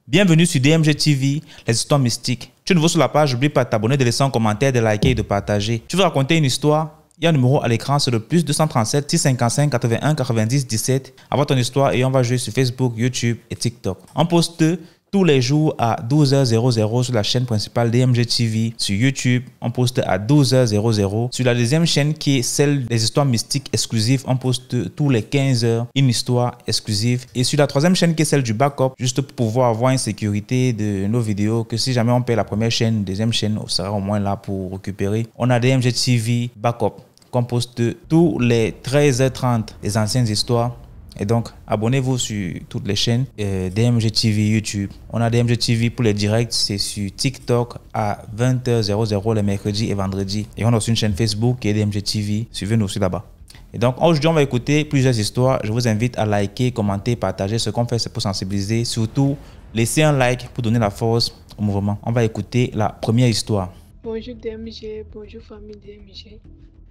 Bienvenue sur DMG TV, les histoires mystiques. Tu es nouveau sur la page, n'oublie pas de t'abonner, de laisser un commentaire, de liker et de partager. Tu veux raconter une histoire? Il y a un numéro à l'écran, c'est le +237 655 81 90 17. Envoie ton histoire et on va jouer sur Facebook, YouTube et TikTok. On poste tous les jours à 12h00 sur la chaîne principale DMG TV. Sur YouTube, on poste à 12h00. Sur la deuxième chaîne qui est celle des histoires mystiques exclusives, on poste tous les 15h une histoire exclusive. Et sur la troisième chaîne qui est celle du backup, juste pour pouvoir avoir une sécurité de nos vidéos, que si jamais on perd la première chaîne, deuxième chaîne sera au moins là pour récupérer. On a DMG TV backup qu'on poste tous les 13h30 les anciennes histoires. Et donc, abonnez-vous sur toutes les chaînes DMG TV YouTube. On a DMG TV pour les directs, c'est sur TikTok à 20h00 les mercredis et vendredis. Et on a aussi une chaîne Facebook qui est DMG TV. Suivez-nous aussi là-bas. Et donc, aujourd'hui, on va écouter plusieurs histoires. Je vous invite à liker, commenter, partager. Ce qu'on fait, c'est pour sensibiliser. Surtout, laissez un like pour donner la force au mouvement. On va écouter la première histoire. Bonjour DMG, bonjour famille DMG.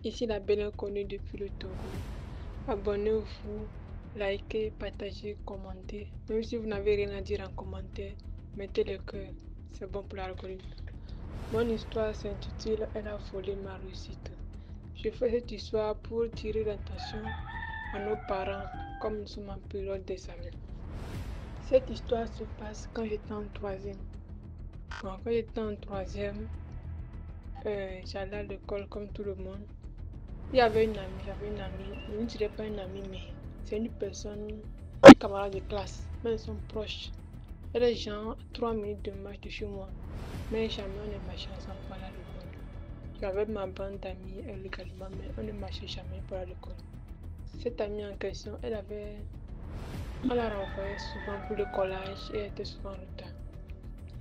Ici la belle inconnue depuis le Togo. Abonnez-vous. Likez, partagez, commentez. Même si vous n'avez rien à dire en commentaire, mettez le cœur. C'est bon pour l'algorithme. Mon histoire s'intitule « Elle a volé ma réussite ». Je fais cette histoire pour tirer l'attention à nos parents comme nous sommes en période d'examen. Cette histoire se passe quand j'étais en troisième. Quand j'étais en troisième, j'allais à l'école comme tout le monde. Il y avait une amie, je ne dirais pas une amie, mais c'est une personne, une camarade de classe, mais elles sont proches. Elle est genre 3 minutes de marche de chez moi, mais jamais on ne marchait ensemble pour aller à l'école. J'avais ma bande d'amis, elle également, mais on ne marchait jamais pour aller à l'école. Cette amie en question, on la renvoyait souvent pour le collage et elle était souvent en retard.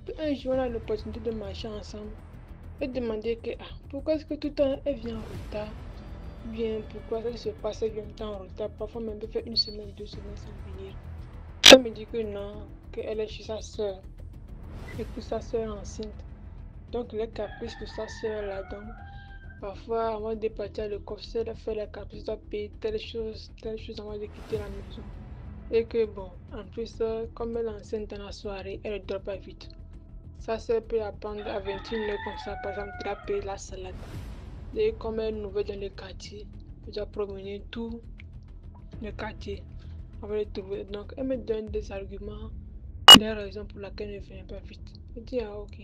Puis un jour, on a l'opportunité de marcher ensemble. Elle demandait que, pourquoi est-ce que tout le temps elle vient en retard? Bien, pourquoi ça se passe longtemps en retard, parfois même elle fait 1 semaine, 2 semaines sans venir. Elle me dit que non, qu'elle est chez sa soeur et que sa soeur est enceinte. Donc les caprices de sa soeur là, donc parfois avant de partir à l'école, elle fait les caprices, doit payer telle chose avant de quitter la maison. Et que bon, en plus, comme elle est enceinte dans la soirée, elle ne dort pas vite. Sa soeur peut apprendre à 21h comme ça, par exemple, de la payer la salade. Et comme elle est nouvelle dans le quartier, je dois promener tout le quartier avant de trouver. Donc, elle me donne des arguments, des raisons pour lesquelles elle ne vient pas vite. Je dis, ok.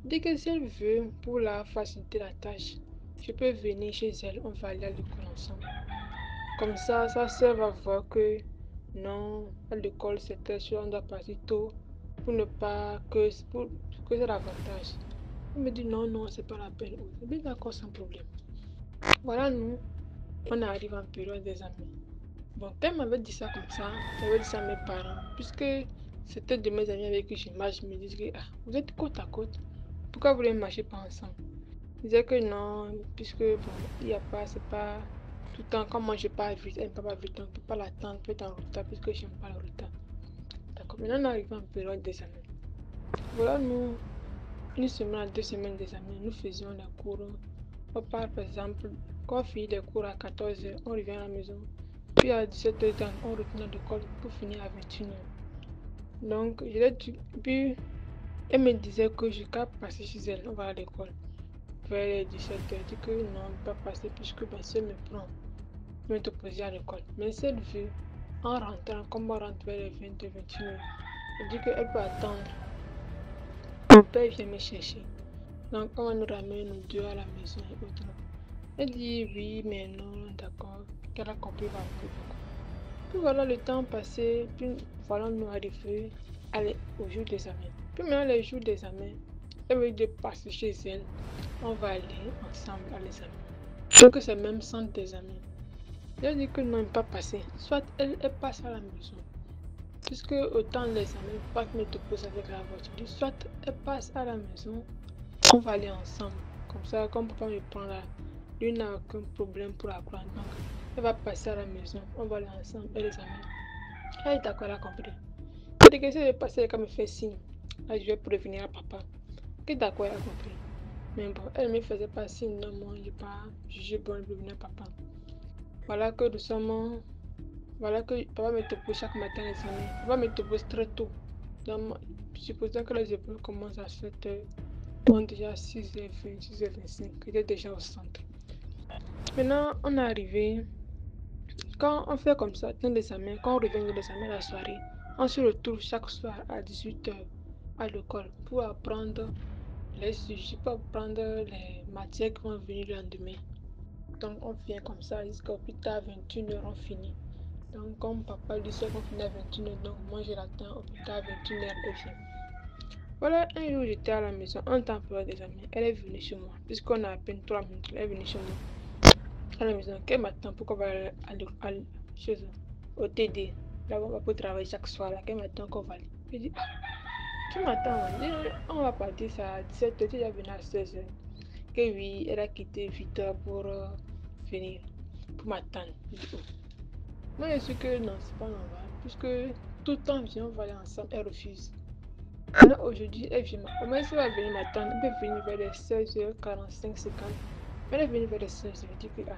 Dès que si elle veut, pour la faciliter la tâche, je peux venir chez elle, on va aller à l'école ensemble. Comme ça, sa soeur va voir que non, à l'école c'est très sûr, on doit partir tôt pour ne pas que c'est l'avantage. Elle me dit non, c'est pas la peine. Je dis d'accord, sans problème. Voilà, nous, on arrive en période d'examen. Bon, quand elle m'avait dit ça comme ça, j'avais dit ça à mes parents, puisque c'était de mes amis avec qui je marche, je me disais que vous êtes côte à côte, pourquoi vous ne marchez pas ensemble? Je disais que non, puisque bon, il n'y a pas, c'est pas tout le temps, comme moi je pars vite, elle ne peut pas vite, donc on ne peut pas l'attendre, peut être en retard, puisque je n'aime pas le retard. D'accord, maintenant on arrive en période d'examen. Voilà, nous, 1 semaine à 2 semaines d'examen, nous faisions les cours. On part par exemple, quand on finit les cours à 14h, on revient à la maison. Puis à 17h30, on retourne à l'école pour finir à 21h. Donc, je l'ai dit, puis elle me disait que je peux passer chez elle, on va à l'école. Vers 17h, elle dit que non, on ne peut pas passer puisque ma soeur me prend. Je vais te poser à l'école. Mais si elle veut, en rentrant, comme on rentre vers les 20h, 21h, elle dit qu'elle peut attendre. Mon père vient me chercher. Donc, on va nous ramener nous deux à la maison et autres. Elle dit oui, mais non, d'accord. Qu'elle a compris, va beaucoup. Puis voilà, le temps passé, puis voilà, nous arrivons au jour d'examen. Puis maintenant, les jours d'examen, elle veut de passer chez elle. On va aller ensemble à l'examen. Donc, c'est même centre d'examen. Elle dit que non, elle ne peut pas passer. Soit elle passe à la maison. Puisque autant l'examen, pas que me te pose avec la voiture. Soit elle passe à la maison. On va aller ensemble. Comme ça, comme papa me prend là, lui n'a aucun problème pour apprendre. Donc, elle va passer à la maison. On va aller ensemble et l'examen. Elle est d'accord, elle a compris. Dès que c'est passé, elle me fait signe. Là, je vais prévenir à papa. Elle est d'accord, elle a compris. Mais bon, elle ne me faisait pas signe. Non, moi, je n'ai pas jugé bon de prévenir papa. Voilà que nous sommes Voilà que papa me dépose chaque matin l'examen. Papa me dépose très tôt. Donc, supposons que les épreuves commencent à 7h. Bon, déjà 6h20, 6h25, j'étais déjà au centre. Maintenant, on est arrivé. Quand on fait comme ça, dans l'examen, quand on revient de l'examen la soirée, on se retrouve chaque soir à 18h à l'école pour apprendre les sujets, pour apprendre les matières qui vont venir le lendemain. Donc, on vient comme ça jusqu'à plus tard 21h, on finit. Donc, comme papa lui sait qu'on finit à 21h, donc moi je l'attends au plus tard 21h, elle vient. Voilà, un jour j'étais à la maison, en temps pour des amis, elle est venue chez moi, puisqu'on a à peine 3 minutes, elle est venue chez moi à la maison, qu'elle m'attend pour qu'on va aller chez eux, au TD, là où on va pour travailler chaque soir, là, qu'elle m'attend qu'on va aller. Je dis, ah, tu m'attends, on va partir ça à 17h, tu es venu à 16h. Que oui, elle a quitté 8h pour venir, pour m'attendre. Je dis, oh. Moi je suis que non, c'est pas normal, puisque tout le temps, viens, on va aller ensemble, elle refuse. Alors aujourd'hui, elle vient. Comment elle va venir m'attendre? Elle peut venir vers les 16h45, 50. Mais elle est venue vers les 16h. Je dis que, ah,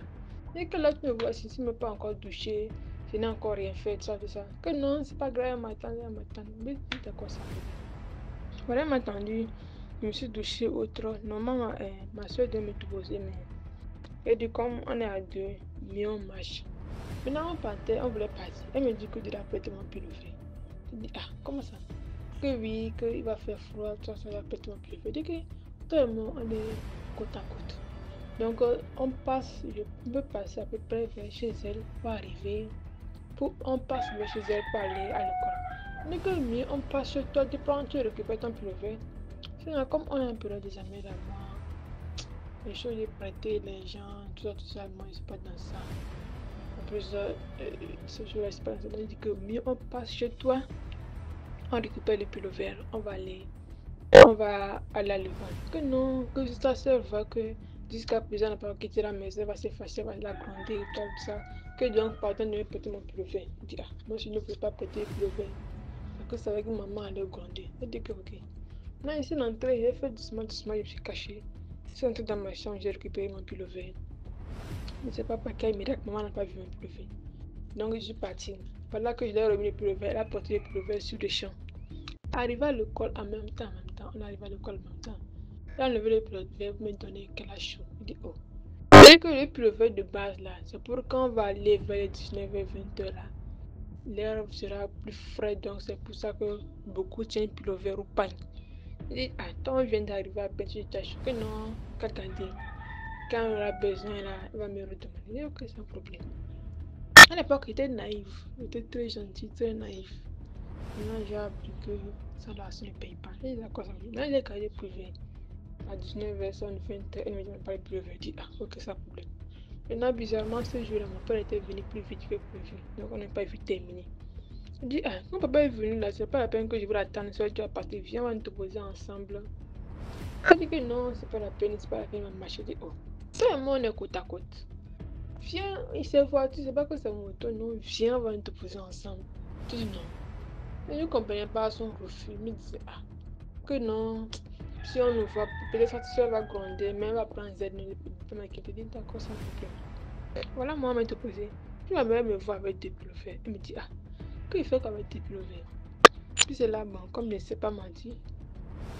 dès que là, tu me vois, si tu ne m'as pas encore douché, je n'ai encore rien fait, tout ça, tout ça. Que non, c'est pas grave, elle m'attend, elle m'attend. Mais d'accord, ça. Voilà, elle m'a attendu. Je me suis douché autre. Normalement, ma soeur doit me poser, mais elle dit, comme on est à deux, mais on marche. Maintenant, on partait, on voulait partir. Elle me dit que de la péter mon pilover. Je dis, ah, comment ça? Que oui, qu'il va faire froid, tout ça va péter mon pied. Je dis que tout le monde, on est côte à côte. Donc, on passe, je peux passer à peu près vers chez elle pour arriver. On passe vers chez elle pour aller à l'école. Mais que mieux, on passe chez toi, tu prends, tu récupères ton pilover. Sinon, comme on a un peu des amis là, moi, les choses de prêter, les gens, tout ça, moi, je ne suis pas dans ça. En plus, ce jour-là, je ne suis pas dans ça. Donc, je dis que mieux, on passe chez toi. On récupère le pilover, on va aller à l'école. Que non, que sa soeur va que jusqu'à présent n'a pas quitté la maison, elle va se fâcher, elle va la grandir, tout ça. Que donc, pardon de me prêter mon pilover. Je dis, ah, moi je ne peux pas prêter le pilover. Parce que c'est vrai que maman allait grandir. Elle dit que ok. Non, ici l'entrée, j'ai fait doucement, doucement, je me suis caché. Je suis entré dans ma chambre, j'ai récupéré mon pilover. Je ne sais pas par quel miracle, maman n'a pas vu mon pilover. Donc je suis partie. Voilà que je l'ai remis le pilover, elle a porté le pilover sur le champ. Arrivé à l'école en même temps, on arrive à l'école en même temps. J'ai enlevé le pilover pour me donner quelle chose. Je dis, oh. Dès que le pilover de base là, c'est pour quand on va aller vers les 19h-20h là, l'air sera plus frais, donc c'est pour ça que beaucoup tiennent le pilover au pagne. Je dis, attends, on vient d'arriver à peine, je dis, que non, qu'attendez. Quand on aura besoin là, elle va me redemander. Je dis, ok, sans problème. À l'époque, j'étais naïve, j'étais très gentille, très naïve. Maintenant, j'ai appris que ça là, ça ne paye pas. Et d'accord, ça me dit, il est carré privé. À 19h, son 20h, elle me dit, pas le privé. Je dis, ah, ok, ça problème. Maintenant, bizarrement, ce jour-là, mon père était venu plus vite que prévu. Donc, on n'a pas vu terminer. Je dis, ah, mon papa est venu là, c'est pas la peine que je vais l'attendre. Soit tu vas partir, viens, on va nous te poser ensemble. Je dis que non, c'est pas la peine, c'est pas la peine de marcher. Je dis, oh, tout le monde est côte à côte. Viens, il sait voir, tu sais pas que c'est mon moto, non, viens, on va nous te poser ensemble. Je dis non. Je ne comprenais pas son refus. Je me disais, ah, que non, si on nous voit, peut-être que ça va grandir, mais elle va prendre Z, ne peut m'inquiéter. Je dis, d'accord, sans problème. Voilà, moi, je me posé. Puis ma mère me voit avec des pilovers. Elle me dit, ah, qu'il fait qu'avec des pilovers. Puis c'est là, bon, comme je ne sais pas mentir,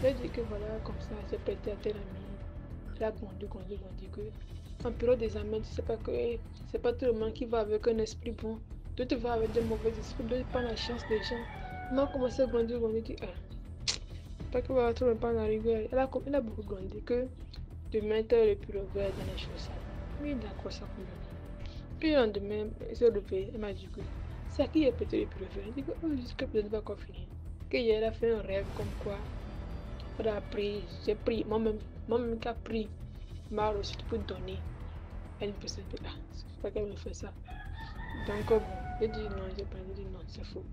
j'ai dit que voilà, comme ça, j'ai prêté à tel ami. Elle a grandi, que en période des amis, tu sais pas que c'est pas tout le monde qui va avec un esprit bon. D'autres vont avec des mauvais esprits, d'autres prennent la chance des gens. Moi, commencé à grandir, dit, ah, pas que va tout le monde prendre la rigueur. Elle a beaucoup grandi que de mettre le pilover dans les choses. Oui, d'accord, ça pour lui. Puis le lendemain, elle s'est levée, elle m'a dit que c'est à qui est pété le pilover. Elle dit que jusqu'à peut-être pas encore fini. Qu'elle a fait un rêve comme quoi. Elle a pris, j'ai pris, moi-même qui a pris ma recette pour donner. Elle me faisait, ah, c'est pas qu'elle me fait ça. Donc, bon, j'ai dit non, j'ai pas dit non, c'est faux.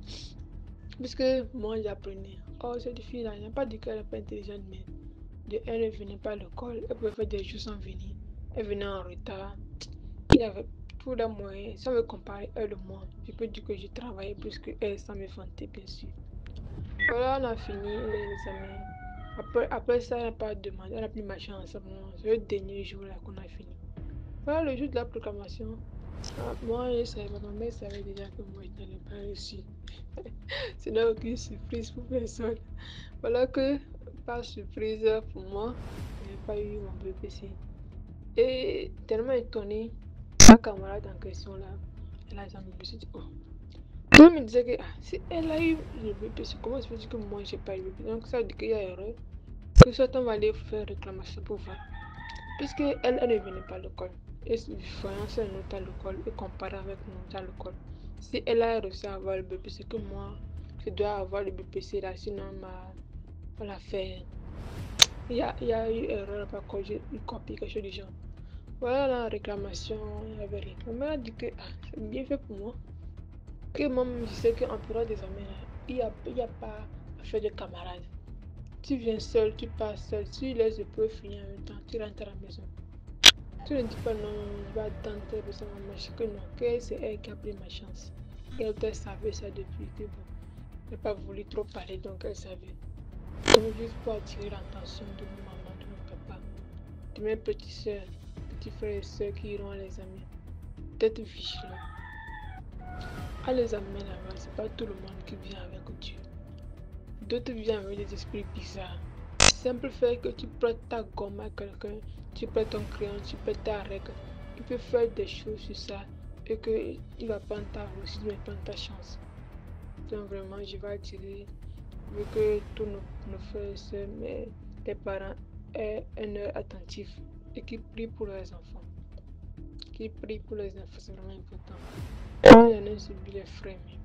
Puisque moi j'apprenais, oh cette fille-là, elle n'a pas dit qu'elle n'est pas intelligente, mais elle ne venait pas à l'école, elle pouvait faire des jours sans venir, elle venait en retard, il y avait tous les moyens, sans me comparer elle et moi, je peux dire que je travaillais plus qu'elle sans me vanter, bien sûr. Voilà, on a fini les examens. Après ça, elle n'a pas demandé, elle n'a plus marché ensemble, c'est le dernier jour là qu'on a fini. Voilà le jour de la proclamation. Ah, moi, je savais, ma mère savait déjà que moi, je n'allais pas réussir. Ce n'est aucune surprise pour personne. Voilà que, par surprise pour moi, je n'ai pas eu mon BPC. Et tellement étonnée, ma camarade en question là, elle a jamais vu. Je me suis dit, oh. Je me disais que si elle a eu le BPC, comment se fait que moi, j'ai pas eu le BPC? Donc ça veut dire qu'il y a erreur. Que soit on va aller faire réclamation pour voir. Puisque elle ne venait pas à l'école. Et voyant ses notes à l'école et comparé avec nos notes à l'école. Si elle a réussi à avoir le BPC, que moi, je dois avoir le BPC là, sinon on l'a fait. Il y a eu erreur par quoi j'ai copié quelque chose du genre. Voilà la réclamation, il y avait rien. Ma mère a dit que c'est bien fait pour moi. Que moi, je sais qu'en période des amis, il y a pas à faire de camarades. Tu viens seul, tu pars seul. Si tu laisses le peu finir en même temps, tu rentres à la maison. Tu ne dis pas non, je vais attendre telle personne à marcher, que non, que c'est elle qui a pris ma chance. Et elle doit savoir ça depuis que bon, elle n'a pas voulu trop parler, donc elle savait. Donc juste pour attirer l'attention de mon maman, de mon papa, de mes petites soeurs, petits frères et soeurs qui iront à les amis. D'être vigilant. À les amener là-bas, c'est pas tout le monde qui vient avec Dieu. D'autres viennent avec des esprits bizarres. Simple fait que tu prêtes ta gomme à quelqu'un, tu prêtes ton crayon, tu prêtes ta règle, il peut faire des choses sur ça et qu'il va prendre ta réussite, il va prendre ta chance. Donc vraiment, je vais attirer, vu que tous nos frères et sœurs, mais les parents aient un œil attentif et qui prient pour leurs enfants. Qui prient pour les enfants, c'est vraiment important. Moi, j'en ai subi les frais, mais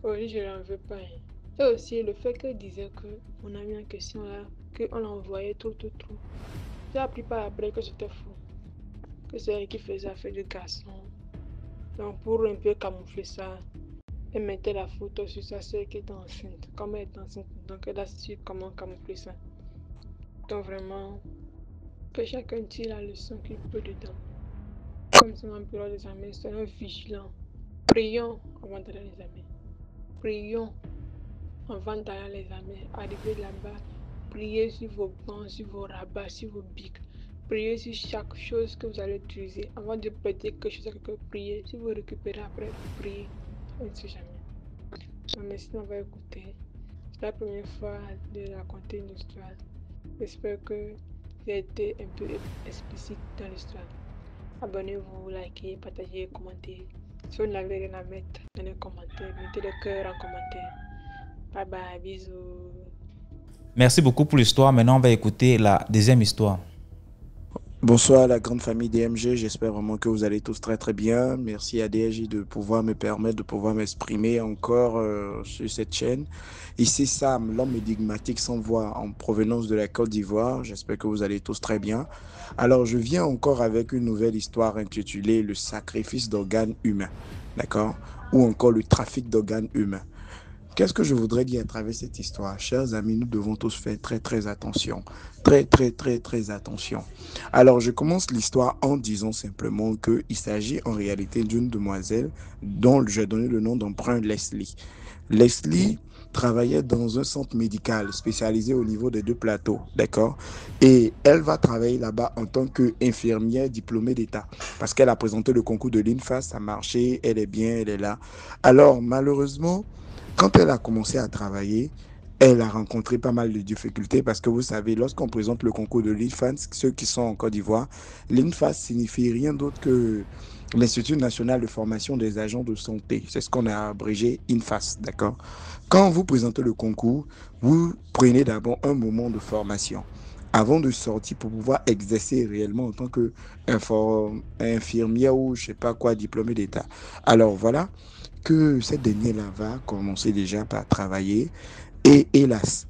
aujourd'hui, je n'en veux pas. Et aussi le fait qu'elle disait que mon ami en question là, qu'on l'envoyait trop. J'ai appris par après que c'était faux. Que c'est elle qui faisait affaire de garçon. Donc pour un peu camoufler ça, elle mettait la photo sur sa soeur qui était enceinte. Comme elle est enceinte, donc elle a su comment camoufler ça. Donc vraiment, que chacun tire la leçon qu'il peut dedans. Comme c'est mon bureau des amis, soyons vigilants. Prions avant d'aller les amis. Prions avant d'aller les amis. Arriver là-bas, priez sur vos bancs, sur vos rabats, sur vos bics. Priez sur chaque chose que vous allez utiliser. Avant de prêter quelque chose à quelqu'un, priez. Si vous récupérez après, priez. On ne sait jamais. Donc, merci d'avoir écouté. C'est la première fois de raconter une histoire. J'espère que j'ai été un peu explicite dans l'histoire. Abonnez-vous, likez, partagez, commentez. Si vous n'avez rien à mettre dans les commentaires, mettez le cœur en commentaire. Bye bye, bisous. Merci beaucoup pour l'histoire. Maintenant, on va écouter la deuxième histoire. Bonsoir à la grande famille DMG, j'espère vraiment que vous allez tous très très bien. Merci à DMG de pouvoir me permettre de pouvoir m'exprimer encore sur cette chaîne. Ici Sam, l'homme énigmatique sans voix en provenance de la Côte d'Ivoire, j'espère que vous allez tous très bien. Alors je viens encore avec une nouvelle histoire intitulée Le sacrifice d'organes humains, d'accord? Ou encore le trafic d'organes humains. Qu'est-ce que je voudrais dire à travers cette histoire? Chers amis, nous devons tous faire très très attention. Très attention. Alors, je commence l'histoire en disant simplement qu'il s'agit en réalité d'une demoiselle dont j'ai donné le nom d'emprunt Leslie. Leslie travaillait dans un centre médical spécialisé au niveau des deux plateaux, d'accord? Et elle va travailler là-bas en tant qu'infirmière diplômée d'État parce qu'elle a présenté le concours de l'INFAS, ça a marché, elle est bien, elle est là. Alors, malheureusement, quand elle a commencé à travailler, elle a rencontré pas mal de difficultés parce que vous savez, lorsqu'on présente le concours de l'INFAS, ceux qui sont en Côte d'Ivoire, l'INFAS signifie rien d'autre que l'Institut national de formation des agents de santé. C'est ce qu'on a abrégé INFAS, d'accord? Quand vous présentez le concours, vous prenez d'abord un moment de formation avant de sortir pour pouvoir exercer réellement en tant qu'infirmière ou je sais pas quoi, diplômé d'État. Alors voilà que cette dernière-là va commencer déjà par travailler et hélas,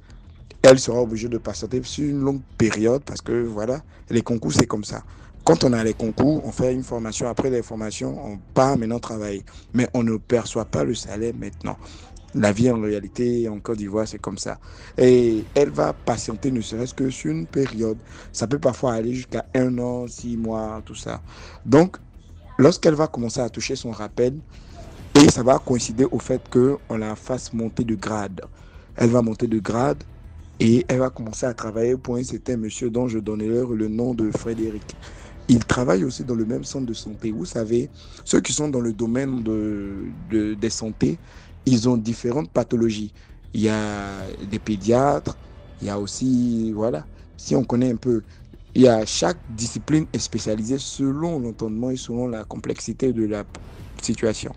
elle sera obligée de patienter sur une longue période parce que voilà, les concours c'est comme ça. Quand on a les concours, on fait une formation. Après les formations, on part maintenant travailler. Mais on ne perçoit pas le salaire maintenant. La vie en réalité en Côte d'Ivoire, c'est comme ça. Et elle va patienter ne serait-ce que sur une période. Ça peut parfois aller jusqu'à 1 an, 6 mois, tout ça. Donc, lorsqu'elle va commencer à toucher son rappel, et ça va coïncider au fait qu'on la fasse monter de grade. Elle va monter de grade et elle va commencer à travailler pour un certain monsieur dont je donnerai le nom de Frédéric. Il travaille aussi dans le même centre de santé. Vous savez, ceux qui sont dans le domaine des santé, ils ont différentes pathologies. Il y a des pédiatres, il y a aussi, voilà, si on connaît un peu, il y a chaque discipline est spécialisée selon l'entendement et selon la complexité de la situation.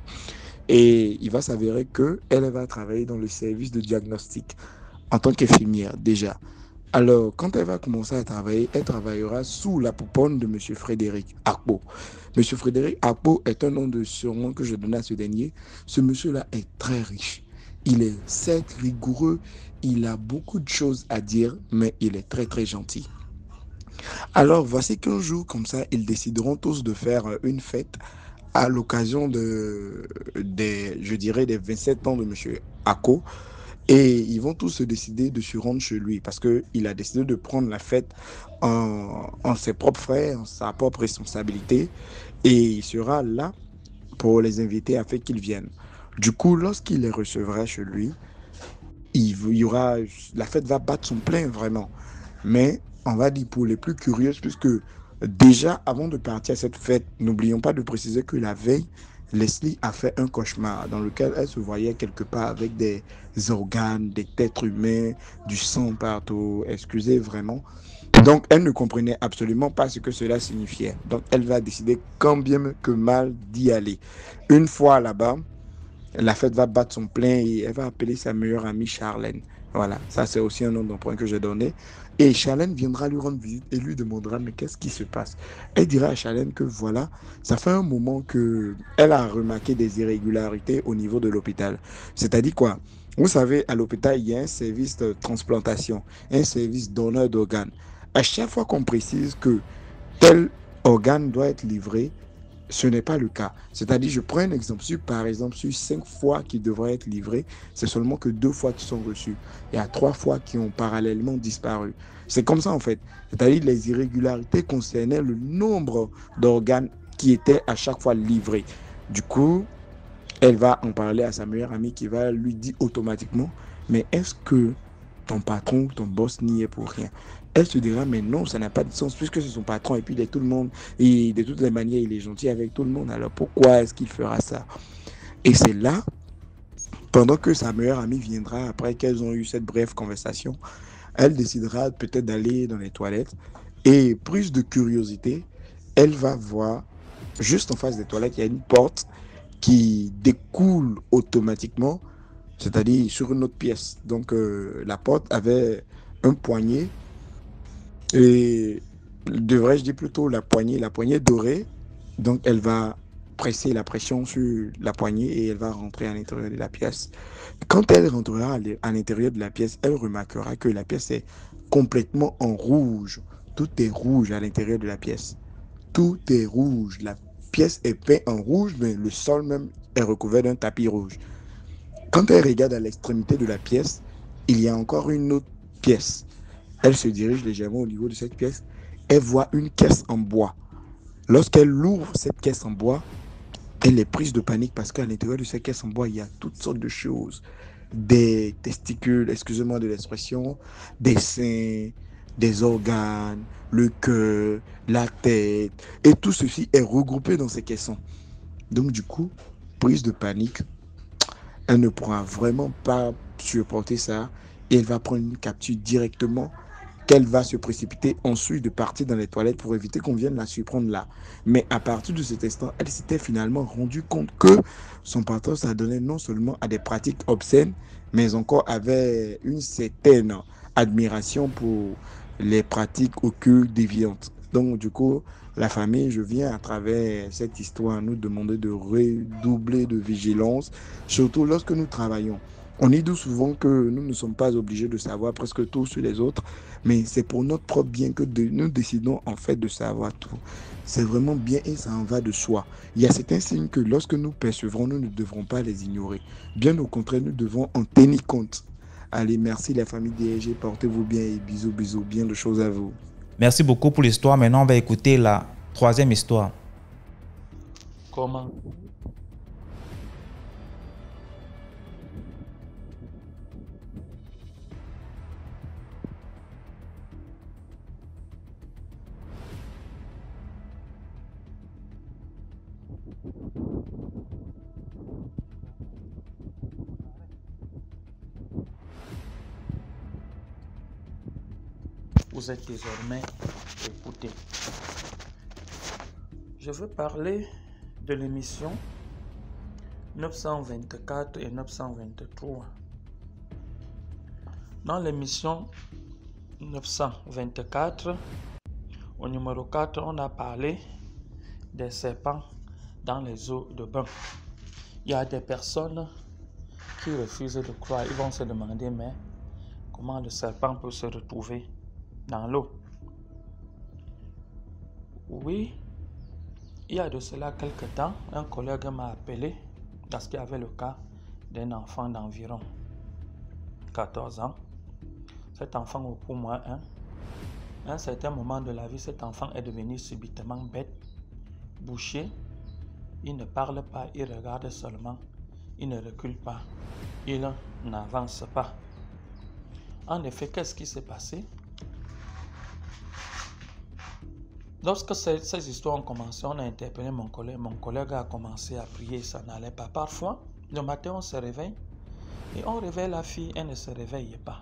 Et il va s'avérer qu'elle va travailler dans le service de diagnostic en tant qu'infirmière déjà. Alors, quand elle va commencer à travailler, elle travaillera sous la pouponne de M. Frédéric Akpo. M. Frédéric Akpo est un nom de surnom que je donne à ce dernier. Ce monsieur-là est très riche. Il est certes rigoureux, il a beaucoup de choses à dire, mais il est très très gentil. Alors, voici qu'un jour, comme ça, ils décideront tous de faire une fête à l'occasion je dirais, des 27 ans de M. Akpo. Et ils vont tous se décider de se rendre chez lui parce qu'il a décidé de prendre la fête en ses propres frais, en sa propre responsabilité. Et il sera là pour les inviter afin qu'ils viennent. Du coup, lorsqu'il les recevra chez lui, il y aura, la fête va battre son plein vraiment. Mais on va dire pour les plus curieux, puisque déjà avant de partir à cette fête, n'oublions pas de préciser que la veille, Leslie a fait un cauchemar dans lequel elle se voyait quelque part avec des organes, des têtes humaines, du sang partout. Excusez vraiment. Donc, elle ne comprenait absolument pas ce que cela signifiait. Donc, elle va décider quand bien que mal d'y aller. Une fois là-bas, la fête va battre son plein et elle va appeler sa meilleure amie Charlène. Voilà, ça c'est aussi un nom d'emprunt que j'ai donné. Et Charlène viendra lui rendre visite et lui demandera, mais qu'est-ce qui se passe? Elle dira à Charlène que voilà, ça fait un moment que elle a remarqué des irrégularités au niveau de l'hôpital. C'est-à-dire quoi? Vous savez, à l'hôpital, il y a un service de transplantation, un service donneur d'organes. À chaque fois qu'on précise que tel organe doit être livré, ce n'est pas le cas. C'est-à-dire, je prends un exemple. Par exemple, sur 5 fois qui devraient être livrés, c'est seulement que 2 fois qui sont reçus. Il y a 3 fois qui ont parallèlement disparu. C'est comme ça, en fait. C'est-à-dire, les irrégularités concernaient le nombre d'organes qui étaient à chaque fois livrés. Du coup, elle va en parler à sa meilleure amie qui va lui dire automatiquement, mais est-ce que ton patron, ton boss n'y est pour rien? Elle se dira, mais non, ça n'a pas de sens puisque c'est son patron et puis il est tout le monde et de toutes les manières, il est gentil avec tout le monde. Alors pourquoi est-ce qu'il fera ça? Et c'est là, pendant que sa meilleure amie viendra, après qu'elles ont eu cette brève conversation, elle décidera peut-être d'aller dans les toilettes et prise de curiosité, elle va voir juste en face des toilettes, il y a une porte qui découle automatiquement, c'est-à-dire sur une autre pièce. Donc, la porte avait un poignet, et devrais-je dire plutôt la poignée dorée. Donc, elle va presser la pression sur la poignée et elle va rentrer à l'intérieur de la pièce. Quand elle rentrera à l'intérieur de la pièce, elle remarquera que la pièce est complètement en rouge. Tout est rouge à l'intérieur de la pièce. Tout est rouge. La pièce est peinte en rouge, mais le sol même est recouvert d'un tapis rouge. Quand elle regarde à l'extrémité de la pièce, il y a encore une autre pièce. Elle se dirige légèrement au niveau de cette pièce. Elle voit une caisse en bois. Lorsqu'elle ouvre cette caisse en bois, elle est prise de panique parce qu'à l'intérieur de cette caisse en bois, il y a toutes sortes de choses. Des testicules, excusez-moi de l'expression, des seins, des organes, le cœur, la tête. Et tout ceci est regroupé dans ces caissons. Donc du coup, prise de panique, elle ne pourra vraiment pas supporter ça et elle va prendre une capture directement qu'elle va se précipiter ensuite de partir dans les toilettes pour éviter qu'on vienne la surprendre là. Mais à partir de cet instant, elle s'était finalement rendue compte que son patron s'adonnait non seulement à des pratiques obscènes, mais encore avait une certaine admiration pour les pratiques occultes déviantes. Donc du coup, la famille, je viens à travers cette histoire nous demander de redoubler de vigilance, surtout lorsque nous travaillons. On dit souvent que nous ne sommes pas obligés de savoir presque tout sur les autres, mais c'est pour notre propre bien que nous décidons en fait de savoir tout. C'est vraiment bien et ça en va de soi. Il y a certains signes que lorsque nous percevrons, nous ne devrons pas les ignorer. Bien au contraire, nous devons en tenir compte. Allez, merci la famille DRG, portez-vous bien et bisous, bisous, bien de choses à vous. Merci beaucoup pour l'histoire. Maintenant, on va écouter la troisième histoire. Comment? vous êtes désormais écoutés. Je veux parler de l'émission 924 et 923. Dans l'émission 924, au numéro 4, on a parlé des serpents dans les eaux de bain. Il y a des personnes qui refusent de croire. Ils vont se demander, mais comment le serpent peut se retrouver dans l'eau? Oui, il y a de cela quelque temps, un collègue m'a appelé parce qu'il y avait le cas d'un enfant d'environ 14 ans. Cet enfant, pour moi, à un certain moment de la vie, cet enfant est devenu subitement bête, bouché. Il ne parle pas, il regarde seulement, il ne recule pas, il n'avance pas. En effet, qu'est-ce qui s'est passé? Lorsque ces histoires ont commencé, on a interpellé mon collègue. Mon collègue a commencé à prier, ça n'allait pas. Parfois, le matin, on se réveille et on réveille la fille, elle ne se réveille pas.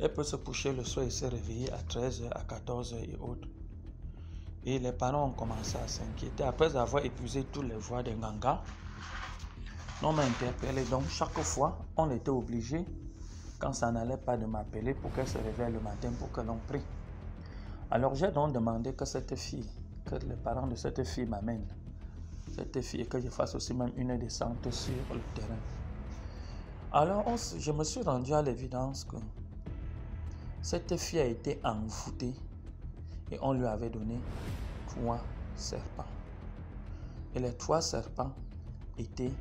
Elle peut se coucher le soir et se réveiller à 13h, à 14h et autres. Et les parents ont commencé à s'inquiéter. Après avoir épuisé toutes les voies des gangas, on m'a interpellé. Donc, chaque fois, on était obligé, quand ça n'allait pas, de m'appeler pour qu'elle se réveille le matin pour que l'on prie. Alors, j'ai donc demandé que cette fille, que les parents de cette fille m'amènent cette fille et que je fasse aussi même une descente sur le terrain. Alors, je me suis rendu à l'évidence que cette fille a été envoûtée et on lui avait donné 3 serpents. Et les 3 serpents étaient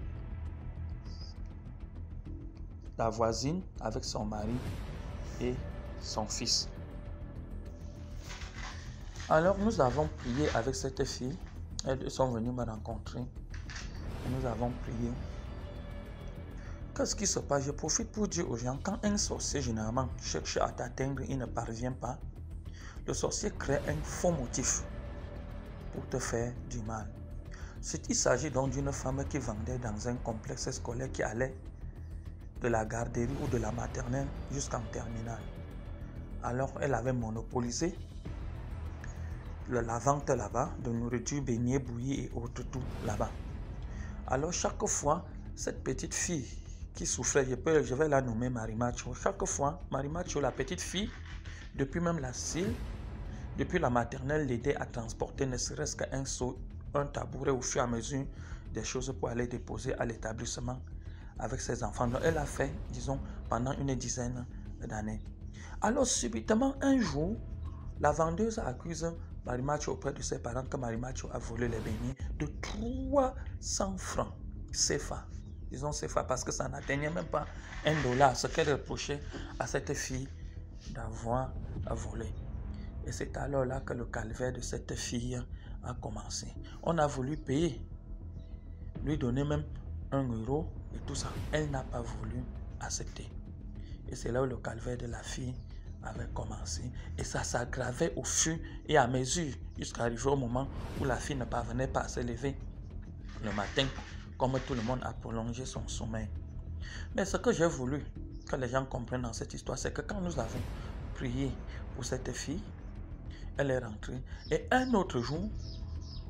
la voisine avec son mari et son fils. Alors nous avons prié avec cette fille. Elles sont venues me rencontrer. Et nous avons prié. Qu'est-ce qui se passe? Je profite pour dire aux gens, quand un sorcier généralement cherche à t'atteindre, il ne parvient pas. Le sorcier crée un faux motif pour te faire du mal. Il s'agit donc d'une femme qui vendait dans un complexe scolaire qui allait de la garderie ou de la maternelle jusqu'en terminale. Alors elle avait monopolisé la vente là-bas, de nourriture, beignets, bouillis et autres, tout là-bas. Alors chaque fois, cette petite fille qui souffrait, je vais la nommer Marimacho. Chaque fois, Marimacho, la petite fille, depuis même la cile, depuis la maternelle, l'aidait à transporter ne serait-ce qu'un seau, un tabouret au fur et à mesure des choses pour aller déposer à l'établissement avec ses enfants. Donc, elle a fait, disons, pendant une dizaine d'années. Alors subitement, un jour, la vendeuse accuse Marimacho auprès de ses parents que Marimacho a volé les beignets de 300 francs CFA. Disons CFA parce que ça n'atteignait même pas $1, ce qu'elle reprochait à cette fille d'avoir volé. Et c'est alors là que le calvaire de cette fille a commencé. On a voulu payer, lui donner même €1 et tout ça. Elle n'a pas voulu accepter. Et c'est là où le calvaire de la fille avait commencé. Et ça s'aggravait au fur et à mesure jusqu'à arriver au moment où la fille ne parvenait pas à se lever le matin, comme tout le monde a prolongé son sommeil. Mais ce que j'ai voulu que les gens comprennent dans cette histoire, c'est que quand nous avons prié pour cette fille, elle est rentrée. Et un autre jour,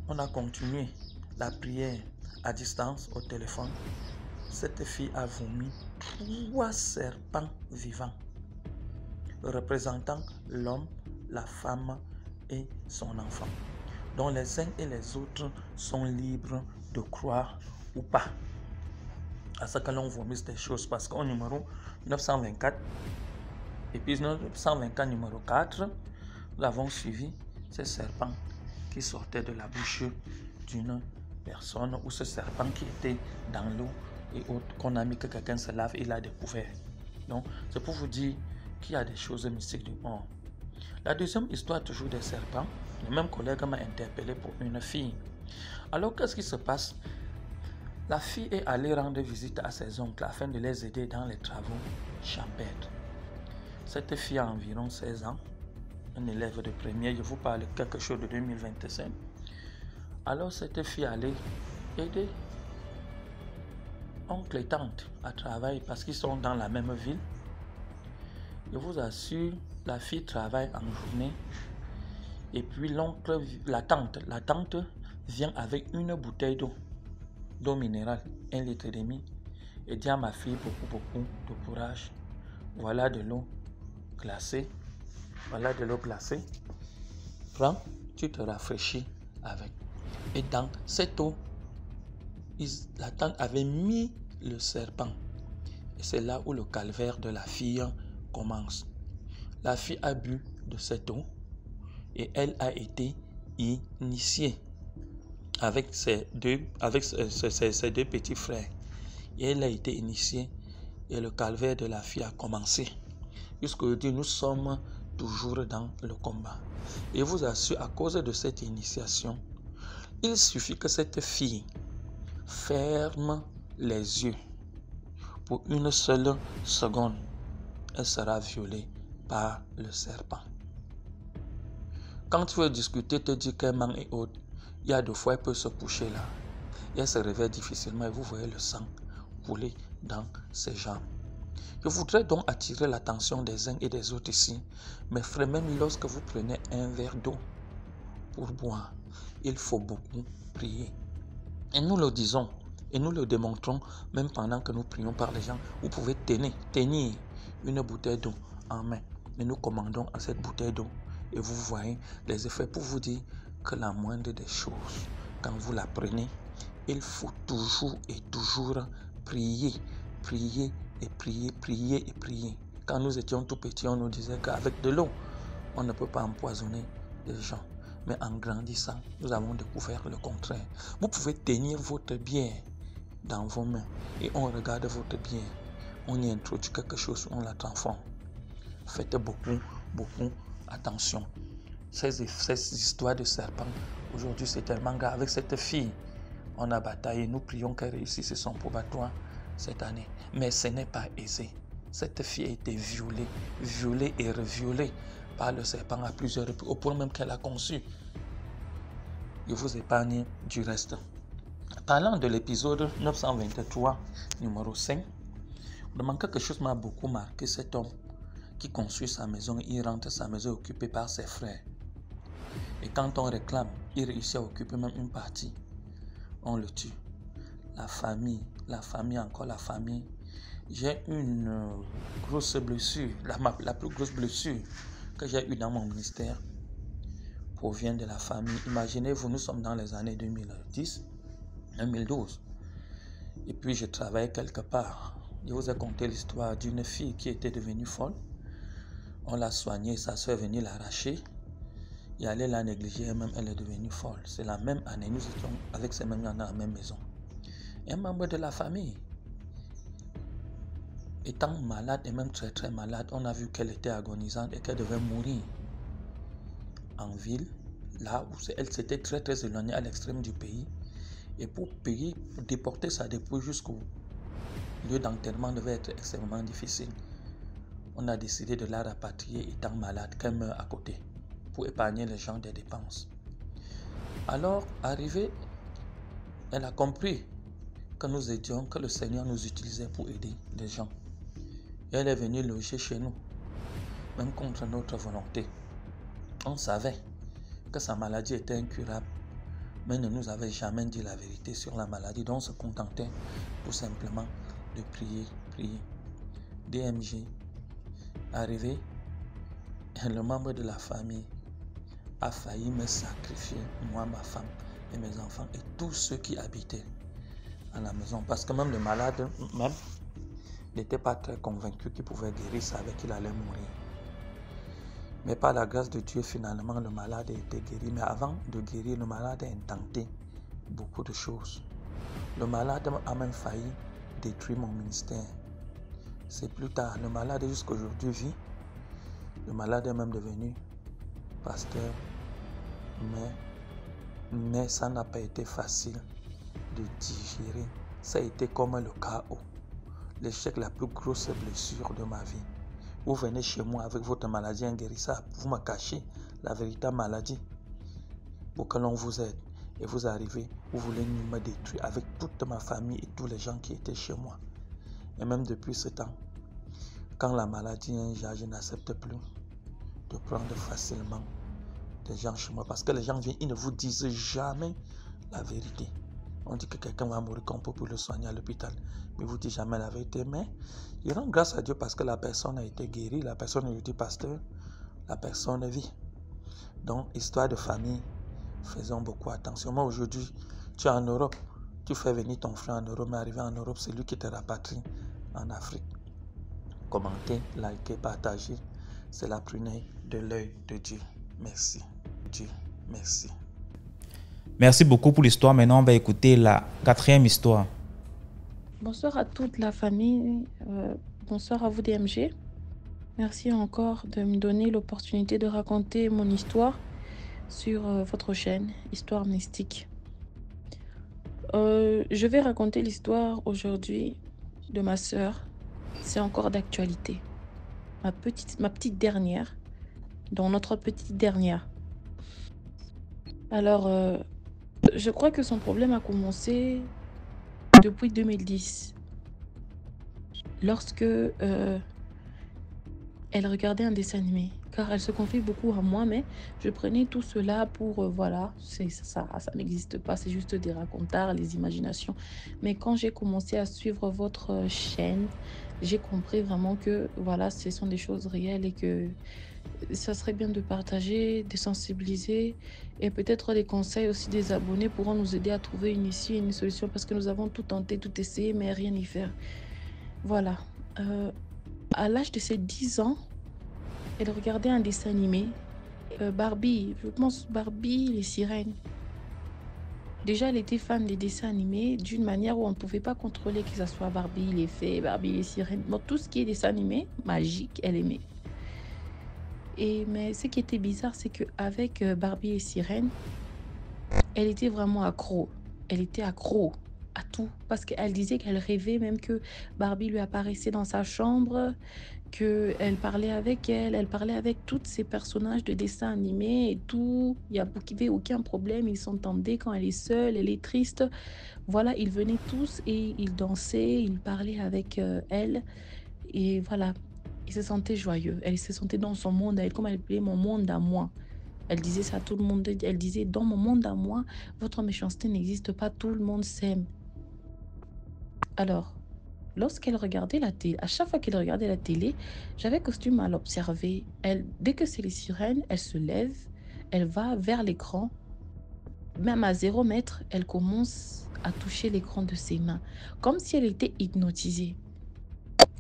on a continué la prière à distance au téléphone. Cette fille a vomi 3 serpents vivants, représentant l'homme, la femme et son enfant, dont les uns et les autres sont libres de croire ou pas à ce que l'on vomisse des choses, parce qu'au numéro 924, épisode 924 numéro 4, nous avons suivi ces serpents qui sortaient de la bouche d'une personne, ou ce serpent qui était dans l'eau et autres, qu'on a mis que quelqu'un se lave et il a découvert. Donc, c'est pour vous dire qu'il y a des choses mystiques du monde. La deuxième histoire, toujours des serpents. Le même collègue m'a interpellé pour une fille. Alors, qu'est-ce qui se passe? La fille est allée rendre visite à ses oncles afin de les aider dans les travaux champêtres. Cette fille a environ 16 ans, un élève de première, je vous parle quelque chose de 2025. Alors, cette fille allait aider oncle et tante à travailler parce qu'ils sont dans la même ville. Je vous assure, la fille travaille en journée. Et puis l'oncle, la tante vient avec une bouteille d'eau minérale, 1,5 litre, et dit à ma fille beaucoup de courage. Voilà de l'eau glacée. Voilà de l'eau glacée. Prends, tu te rafraîchis avec. Et dans cette eau, la tante avait mis le serpent. Et c'est là où le calvaire de la fille commence. La fille a bu de cette eau et elle a été initiée avec ses deux petits frères. Et elle a été initiée et le calvaire de la fille a commencé. Jusqu'aujourd'hui, nous sommes toujours dans le combat. Et je vous assure, à cause de cette initiation, il suffit que cette fille ferme les yeux pour une seule seconde. Elle sera violée par le serpent. Quand tu veux discuter, te dis qu'elle manque et autres, il y a deux fois, elle peut se coucher là. Et elle se réveille difficilement et vous voyez le sang couler dans ses jambes. Je voudrais donc attirer l'attention des uns et des autres ici. Mes frères, même lorsque vous prenez un verre d'eau pour boire, il faut beaucoup prier. Et nous le disons, et nous le démontrons, même pendant que nous prions par les gens. Vous pouvez tenir une bouteille d'eau en main. Et nous commandons à cette bouteille d'eau. Et vous voyez les effets pour vous dire que la moindre des choses, quand vous la prenez, il faut toujours et toujours prier. Prier et prier, prier et prier. Quand nous étions tout petits, on nous disait qu'avec de l'eau, on ne peut pas empoisonner les gens. Mais en grandissant, nous avons découvert le contraire. Vous pouvez tenir votre bière dans vos mains et on regarde votre bière. On y introduit quelque chose, on la transforme. Faites beaucoup attention. Ces histoires de serpents, aujourd'hui c'est tellement grave. Avec cette fille, on a bataillé. Nous prions qu'elle réussisse son probatoire cette année. Mais ce n'est pas aisé. Cette fille a été violée et reviolée par le serpent à plusieurs reprises, au point même qu'elle a conçu. Je vous épargne du reste. Parlant de l'épisode 923, numéro 5, vraiment quelque chose m'a beaucoup marqué. Cet homme qui construit sa maison, il rentre, sa maison est occupée par ses frères. Et quand on réclame, il réussit à occuper même une partie. On le tue. La famille. J'ai une grosse blessure, la plus grosse blessure que j'ai eue dans mon ministère provient de la famille. Imaginez-vous, nous sommes dans les années 2010, 2012. Et puis je travaillais quelque part. Je vous ai conté l'histoire d'une fille qui était devenue folle. On l'a soignée, sa soeur est venue l'arracher. Et allait la négliger, elle-même, elle est devenue folle. C'est la même année, nous étions avec ces mêmes gens dans la même maison. Un membre de la famille, étant malade et même très très malade, on a vu qu'elle était agonisante et qu'elle devait mourir en ville, là où elle s'était très très éloignée à l'extrême du pays. Et pour payer, pour déporter sa dépouille jusqu'au lieu d'enterrement devait être extrêmement difficile. On a décidé de la rapatrier étant malade, qu'elle meure à côté, pour épargner les gens des dépenses. Alors, arrivée, elle a compris que nous aidions, que le Seigneur nous utilisait pour aider les gens. Et elle est venue loger chez nous, même contre notre volonté. On savait que sa maladie était incurable, mais ne nous avait jamais dit la vérité sur la maladie, donc on se contentait tout simplement de prier. DMG, arrivé, le membre de la famille a failli me sacrifier, moi, ma femme et mes enfants et tous ceux qui habitaient à la maison. Parce que même le malade, même, n'était pas très convaincu qu'il pouvait guérir, savait qu'il allait mourir. Mais par la grâce de Dieu, finalement, le malade a été guéri. Mais avant de guérir, le malade a intenté beaucoup de choses. Le malade a même failli détruire mon ministère. C'est plus tard. Le malade jusqu'aujourd'hui vit. Le malade est même devenu pasteur. Mais ça n'a pas été facile de digérer. Ça a été comme le chaos. L'échec, la plus grosse blessure de ma vie. Vous venez chez moi avec votre maladie inguérissable. Vous me cachez la véritable maladie pour que l'on vous aide. Et vous arrivez, vous voulez me détruire avec toute ma famille et tous les gens qui étaient chez moi. Et même depuis ce temps, quand la maladie est un genre, je n'accepte plus de prendre facilement des gens chez moi parce que les gens viennent, ils ne vous disent jamais la vérité. On dit que quelqu'un va mourir qu'on peut pour le soigner à l'hôpital, mais vous dites jamais la vérité. Mais il rend grâce à Dieu parce que la personne a été guérie, la personne est dit pasteur, la personne vit. Donc, histoire de famille, faisons beaucoup attention. Moi, aujourd'hui, tu es en Europe, tu fais venir ton frère en Europe, mais arrivé en Europe, c'est lui qui te rapatrie en Afrique. Commentez, likez, partagez. C'est la prunelle de l'œil de Dieu. Merci. Dieu, merci. Merci beaucoup pour l'histoire. Maintenant, on va écouter la 4e histoire. Bonsoir à toute la famille. Bonsoir à vous DMG. Merci encore de me donner l'opportunité de raconter mon histoire sur votre chaîne, Histoire Mystique. Je vais raconter l'histoire aujourd'hui de ma sœur. C'est encore d'actualité. Ma petite dernière, dans notre petite dernière. Alors, je crois que son problème a commencé depuis 2010. Lorsque elle regardait un dessin animé. Car elle se confie beaucoup à moi, mais je prenais tout cela pour, voilà, ça n'existe pas, c'est juste des racontards, les imaginations. Mais quand j'ai commencé à suivre votre chaîne, j'ai compris vraiment que, voilà, ce sont des choses réelles et que ça serait bien de partager, de sensibiliser et peut-être les conseils aussi des abonnés pourront nous aider à trouver une issue et une solution parce que nous avons tout tenté, tout essayé, mais rien y faire. Voilà. À l'âge de ses 10 ans, elle regardait un dessin animé. Barbie, je pense Barbie, les sirènes. Déjà, elle était fan des dessins animés d'une manière où on ne pouvait pas contrôler que ce soit Barbie, les fées, Barbie, les sirènes. Bon, tout ce qui est dessin animé, magique, elle aimait. Mais ce qui était bizarre, c'est qu'avec Barbie et sirènes, elle était vraiment accro. Elle était accro à tout. Parce qu'elle disait qu'elle rêvait même que Barbie lui apparaissait dans sa chambre, qu'elle parlait avec elle, elle parlait avec tous ces personnages de dessins animés et tout. Il n'y avait aucun problème, ils s'entendaient quand elle est seule, elle est triste. Voilà, ils venaient tous et ils dansaient, ils parlaient avec elle. Et voilà, ils se sentaient joyeux. Elle se sentait dans son monde, elle, comme elle appelait mon monde à moi. Elle disait ça à tout le monde. Elle disait, dans mon monde à moi, votre méchanceté n'existe pas, tout le monde s'aime. Alors, lorsqu'elle regardait la télé, à chaque fois qu'elle regardait la télé, j'avais costume à l'observer. Dès que c'est les sirènes, elle se lève, elle va vers l'écran. Même à 0 mètre, elle commence à toucher l'écran de ses mains, comme si elle était hypnotisée.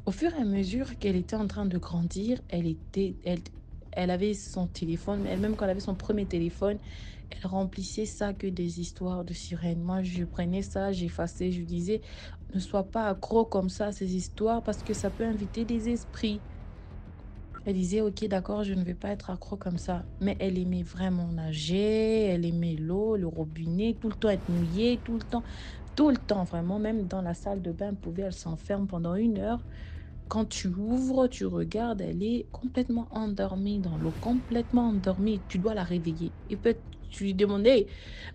Au fur et à mesure qu'elle était en train de grandir, elle avait son téléphone, elle-même quand elle avait son premier téléphone, elle remplissait ça que des histoires de sirènes. Moi, je prenais ça, j'effaçais, je disais, ne sois pas accro comme ça à ces histoires parce que ça peut inviter des esprits. Elle disait, ok, d'accord, je ne vais pas être accro comme ça. Mais elle aimait vraiment nager, elle aimait l'eau, le robinet, tout le temps être mouillée, tout le temps, vraiment. Même dans la salle de bain, elle s'enferme pendant 1 heure. Quand tu ouvres, tu regardes, elle est complètement endormie dans l'eau, complètement endormie. Tu dois la réveiller. Et peut-être tu lui demandes, hey,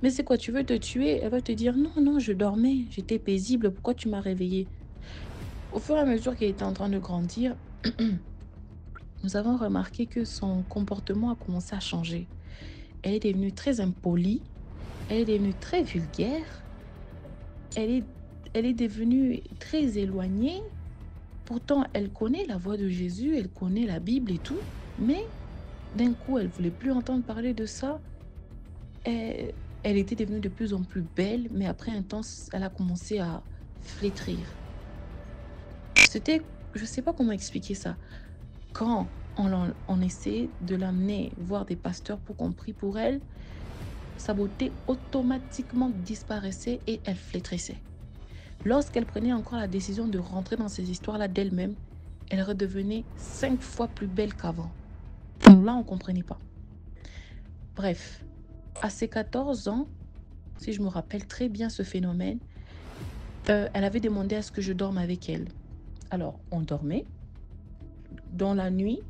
mais c'est quoi, tu veux te tuer? Elle va te dire, non, non, je dormais, j'étais paisible, pourquoi tu m'as réveillée? Au fur et à mesure qu'elle était en train de grandir, nous avons remarqué que son comportement a commencé à changer. Elle est devenue très impolie, elle est devenue très vulgaire, elle est devenue très éloignée. Pourtant, elle connaît la voix de Jésus, elle connaît la Bible et tout, mais d'un coup, elle ne voulait plus entendre parler de ça. Elle était devenue de plus en plus belle, mais après un temps, elle a commencé à flétrir. Je ne sais pas comment expliquer ça. Quand on essaie de l'amener voir des pasteurs pour qu'on prie pour elle, sa beauté automatiquement disparaissait et elle flétrissait. Lorsqu'elle prenait encore la décision de rentrer dans ces histoires-là d'elle-même, elle redevenait 5 fois plus belle qu'avant. Là, on ne comprenait pas. Bref, à ses 14 ans, si je me rappelle très bien ce phénomène, elle avait demandé à ce que je dorme avec elle. Alors, on dormait. Dans la nuit,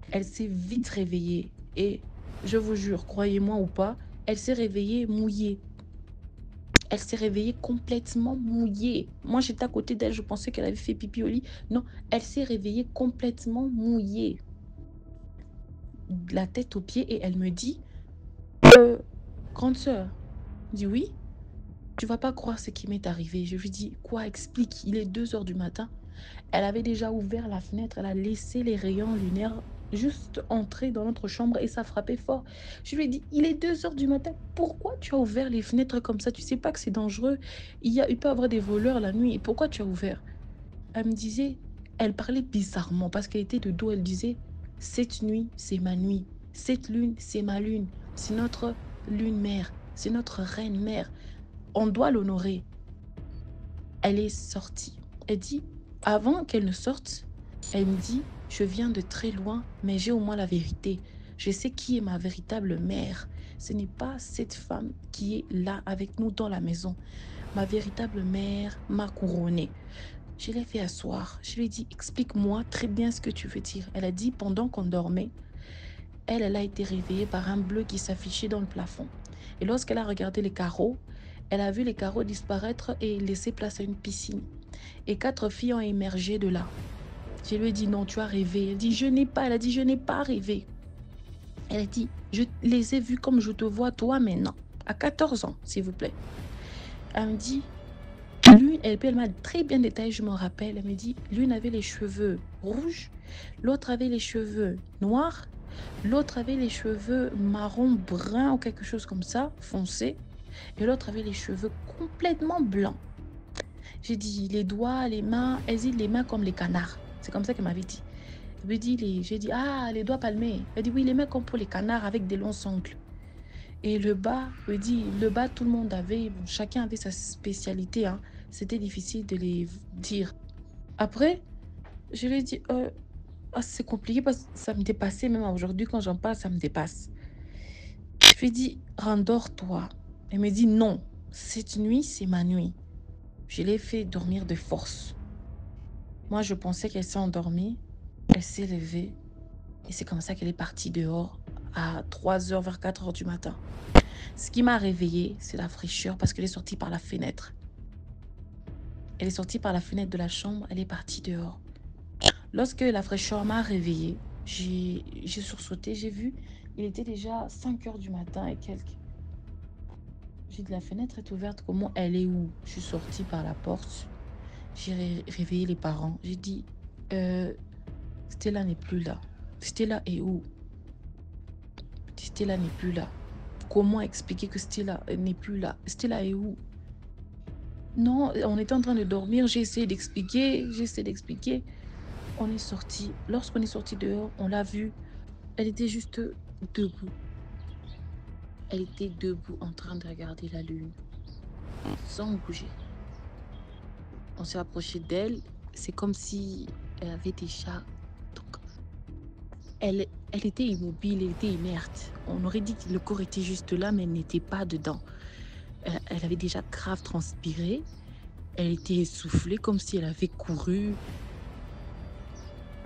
elle s'est vite réveillée. Et je vous jure, croyez-moi ou pas, elle s'est réveillée mouillée. Elle s'est réveillée complètement mouillée. Moi, j'étais à côté d'elle, je pensais qu'elle avait fait pipi au lit. Non, elle s'est réveillée complètement mouillée, de la tête aux pieds, et elle me dit, grande sœur, je dis oui, tu vas pas croire ce qui m'est arrivé. Je lui dis, quoi, explique, il est 2 heures du matin. Elle avait déjà ouvert la fenêtre, elle a laissé les rayons lunaires juste entrer dans notre chambre et ça frappait fort. Je lui ai dit, il est 2 heures du matin, pourquoi tu as ouvert les fenêtres comme ça? Tu sais pas que c'est dangereux? Il peut y avoir des voleurs la nuit, et pourquoi tu as ouvert? Elle me disait, elle parlait bizarrement parce qu'elle était de dos, elle disait, cette nuit, c'est ma nuit. Cette lune, c'est ma lune. C'est notre lune mère. C'est notre reine mère. On doit l'honorer. Elle est sortie. Elle dit, avant qu'elle ne sorte, elle me dit, je viens de très loin, mais j'ai au moins la vérité. Je sais qui est ma véritable mère. Ce n'est pas cette femme qui est là avec nous dans la maison. Ma véritable mère m'a couronnée. Je l'ai fait asseoir. Je lui ai dit, explique-moi très bien ce que tu veux dire. Elle a dit, pendant qu'on dormait, elle a été réveillée par un bleu qui s'affichait dans le plafond. Et lorsqu'elle a regardé les carreaux, elle a vu les carreaux disparaître et laisser place à une piscine. Et 4 filles ont émergé de là. Je lui ai dit, non, tu as rêvé. Elle dit, elle a dit, je n'ai pas rêvé. Elle a dit, je les ai vues comme je te vois toi maintenant, à 14 ans, s'il vous plaît. Elle me dit, l'une, elle m'a très bien détaillé, je me rappelle. Elle me dit, l'une avait les cheveux rouges, l'autre avait les cheveux noirs, l'autre avait les cheveux marron brun ou quelque chose comme ça, foncé, et l'autre avait les cheveux complètement blancs. J'ai dit, les doigts, les mains, elle dit les mains comme les canards. C'est comme ça qu'elle m'avait dit. J'ai dit, ah, les doigts palmés. Elle dit, oui, les mains comme pour les canards avec des longs ongles. Et le bas, elle dit, le bas, tout le monde avait, chacun avait sa spécialité, hein. C'était difficile de les dire. Après, je lui ai dit, c'est compliqué parce que ça me dépassait, même aujourd'hui, quand j'en parle, ça me dépasse. Je lui ai dit, rendors-toi. Elle me dit, non, cette nuit, c'est ma nuit. Je l'ai fait dormir de force. Moi, je pensais qu'elle s'est endormie. Elle s'est levée. Et c'est comme ça qu'elle est partie dehors à 3 heures, vers 4 heures du matin. Ce qui m'a réveillée, c'est la fraîcheur parce qu'elle est sortie par la fenêtre. Elle est sortie par la fenêtre de la chambre, elle est partie dehors. Lorsque la fraîcheur m'a réveillée, j'ai sursauté, j'ai vu, il était déjà 5 heures du matin et quelques. J'ai dit, la fenêtre est ouverte, comment elle est où? Je suis sortie par la porte, j'ai réveillé les parents. J'ai dit, Stella n'est plus là. Stella est où? Stella n'est plus là. Comment expliquer que Stella n'est plus là? Stella est où? Non, on était en train de dormir, j'ai essayé d'expliquer. On est sorti. Lorsqu'on est sorti dehors, on l'a vue. Elle était juste debout. Elle était debout en train de regarder la lune, sans bouger. On s'est approché d'elle. C'est comme si elle avait déjà... Donc, elle était immobile, elle était inerte. On aurait dit que le corps était juste là, mais elle n'était pas dedans. Elle avait déjà grave transpiré. Elle était essoufflée, comme si elle avait couru.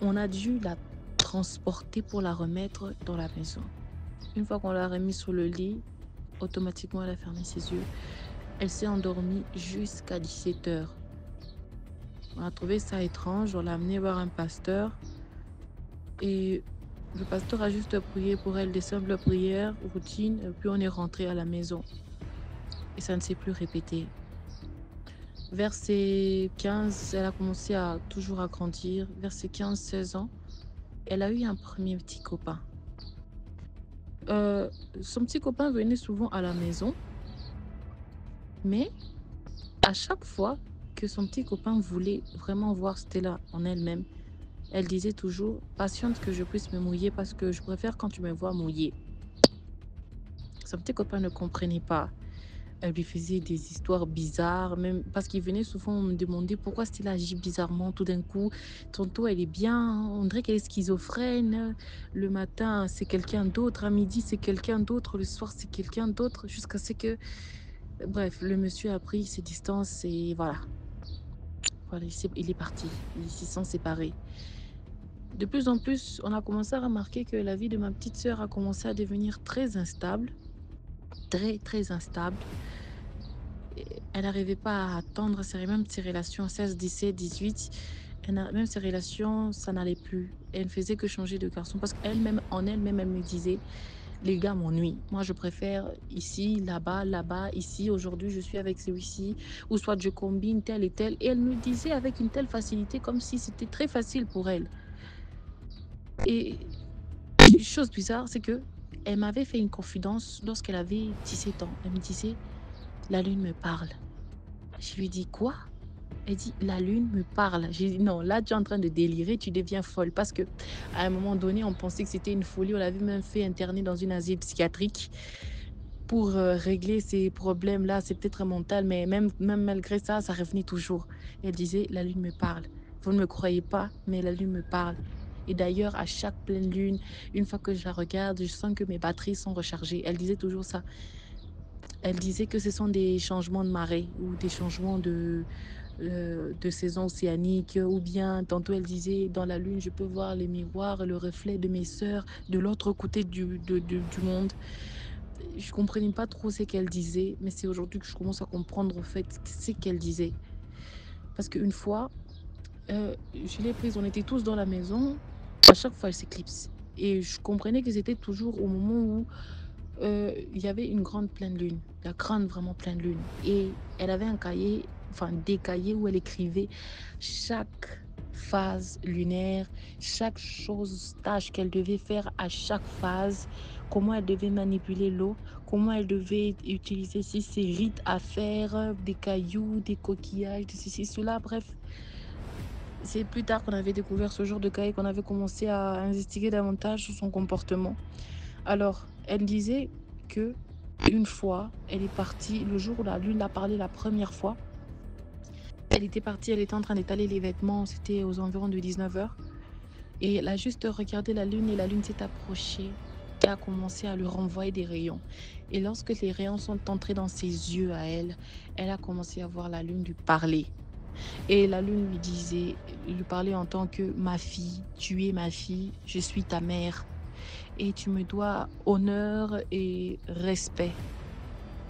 On a dû la transporter pour la remettre dans la maison. Une fois qu'on l'a remise sur le lit, automatiquement, elle a fermé ses yeux. Elle s'est endormie jusqu'à 17 h. On a trouvé ça étrange. On l'a amenée voir un pasteur. Et le pasteur a juste prié pour elle des simples prières, routine. Et puis on est rentré à la maison. Et ça ne s'est plus répété. Vers ses 15, elle a commencé à toujours grandir. Vers ses 15-16 ans, elle a eu un premier petit copain. Son petit copain venait souvent à la maison. Mais à chaque fois que son petit copain voulait vraiment voir Stella en elle-même, elle disait toujours, patiente que je puisse me mouiller parce que je préfère quand tu me vois mouiller. Son petit copain ne comprenait pas. Elle lui faisait des histoires bizarres, même parce qu'il venait souvent me demander pourquoi Stella agit bizarrement tout d'un coup. Tantôt, elle est bien, on dirait qu'elle est schizophrène. Le matin, c'est quelqu'un d'autre. À midi, c'est quelqu'un d'autre. Le soir, c'est quelqu'un d'autre. Jusqu'à ce que... Bref, le monsieur a pris ses distances et voilà. Voilà, il est parti. Ils s'y sont séparés. De plus en plus, on a commencé à remarquer que la vie de ma petite sœur a commencé à devenir très instable. Très, très instable. Elle n'arrivait pas à attendre, même ses relations 16, 17, 18, même ses relations, ça n'allait plus. Elle ne faisait que changer de garçon parce qu'elle-même, en elle-même, elle me disait, les gars m'ennuient. Moi, je préfère ici, là-bas, là-bas, ici. Aujourd'hui, je suis avec celui-ci. Ou soit je combine tel et tel. Et elle me disait avec une telle facilité, comme si c'était très facile pour elle. Et une chose bizarre, c'est que elle m'avait fait une confidence lorsqu'elle avait 17 ans. Elle me disait, la lune me parle. Je lui dis, quoi? Elle dit, la lune me parle. J'ai dit, non, là, tu es en train de délirer, tu deviens folle. Parce que à un moment donné, on pensait que c'était une folie. On l'avait même fait interner dans une asile psychiatrique pour régler ces problèmes-là. C'est peut-être mental, mais même malgré ça, ça revenait toujours. Elle disait, la lune me parle. Vous ne me croyez pas, mais la lune me parle. Et d'ailleurs, à chaque pleine lune, une fois que je la regarde, je sens que mes batteries sont rechargées. Elle disait toujours ça. Elle disait que ce sont des changements de marée ou des changements de saison océanique, ou bien tantôt elle disait, dans la lune, je peux voir les miroirs, le reflet de mes sœurs de l'autre côté du monde. Je comprenais pas trop ce qu'elle disait, mais c'est aujourd'hui que je commence à comprendre au fait ce qu'elle disait. Parce qu'une fois, je l'ai prise, on était tous dans la maison, à chaque fois elle s'éclipse. Et je comprenais que c'était toujours au moment où il y avait une grande pleine lune, la grande vraiment pleine lune. Et elle avait un cahier, enfin des cahiers où elle écrivait chaque phase lunaire, chaque chose, tâche qu'elle devait faire à chaque phase, comment elle devait manipuler l'eau, comment elle devait utiliser ses rites à faire, des cailloux, des coquillages, de ceci, cela, bref. C'est plus tard qu'on avait découvert ce genre de cahier, qu'on avait commencé à investiguer davantage sur son comportement. Alors, elle disait que une fois, elle est partie, le jour où la lune a parlé la première fois, elle était partie, elle était en train d'étaler les vêtements, c'était aux environs de 19h. Et elle a juste regardé la lune et la lune s'est approchée et a commencé à lui renvoyer des rayons. Et lorsque les rayons sont entrés dans ses yeux à elle, elle a commencé à voir la lune lui parler. Et la lune lui parlait en tant que ma fille, tu es ma fille, je suis ta mère. Et tu me dois honneur et respect.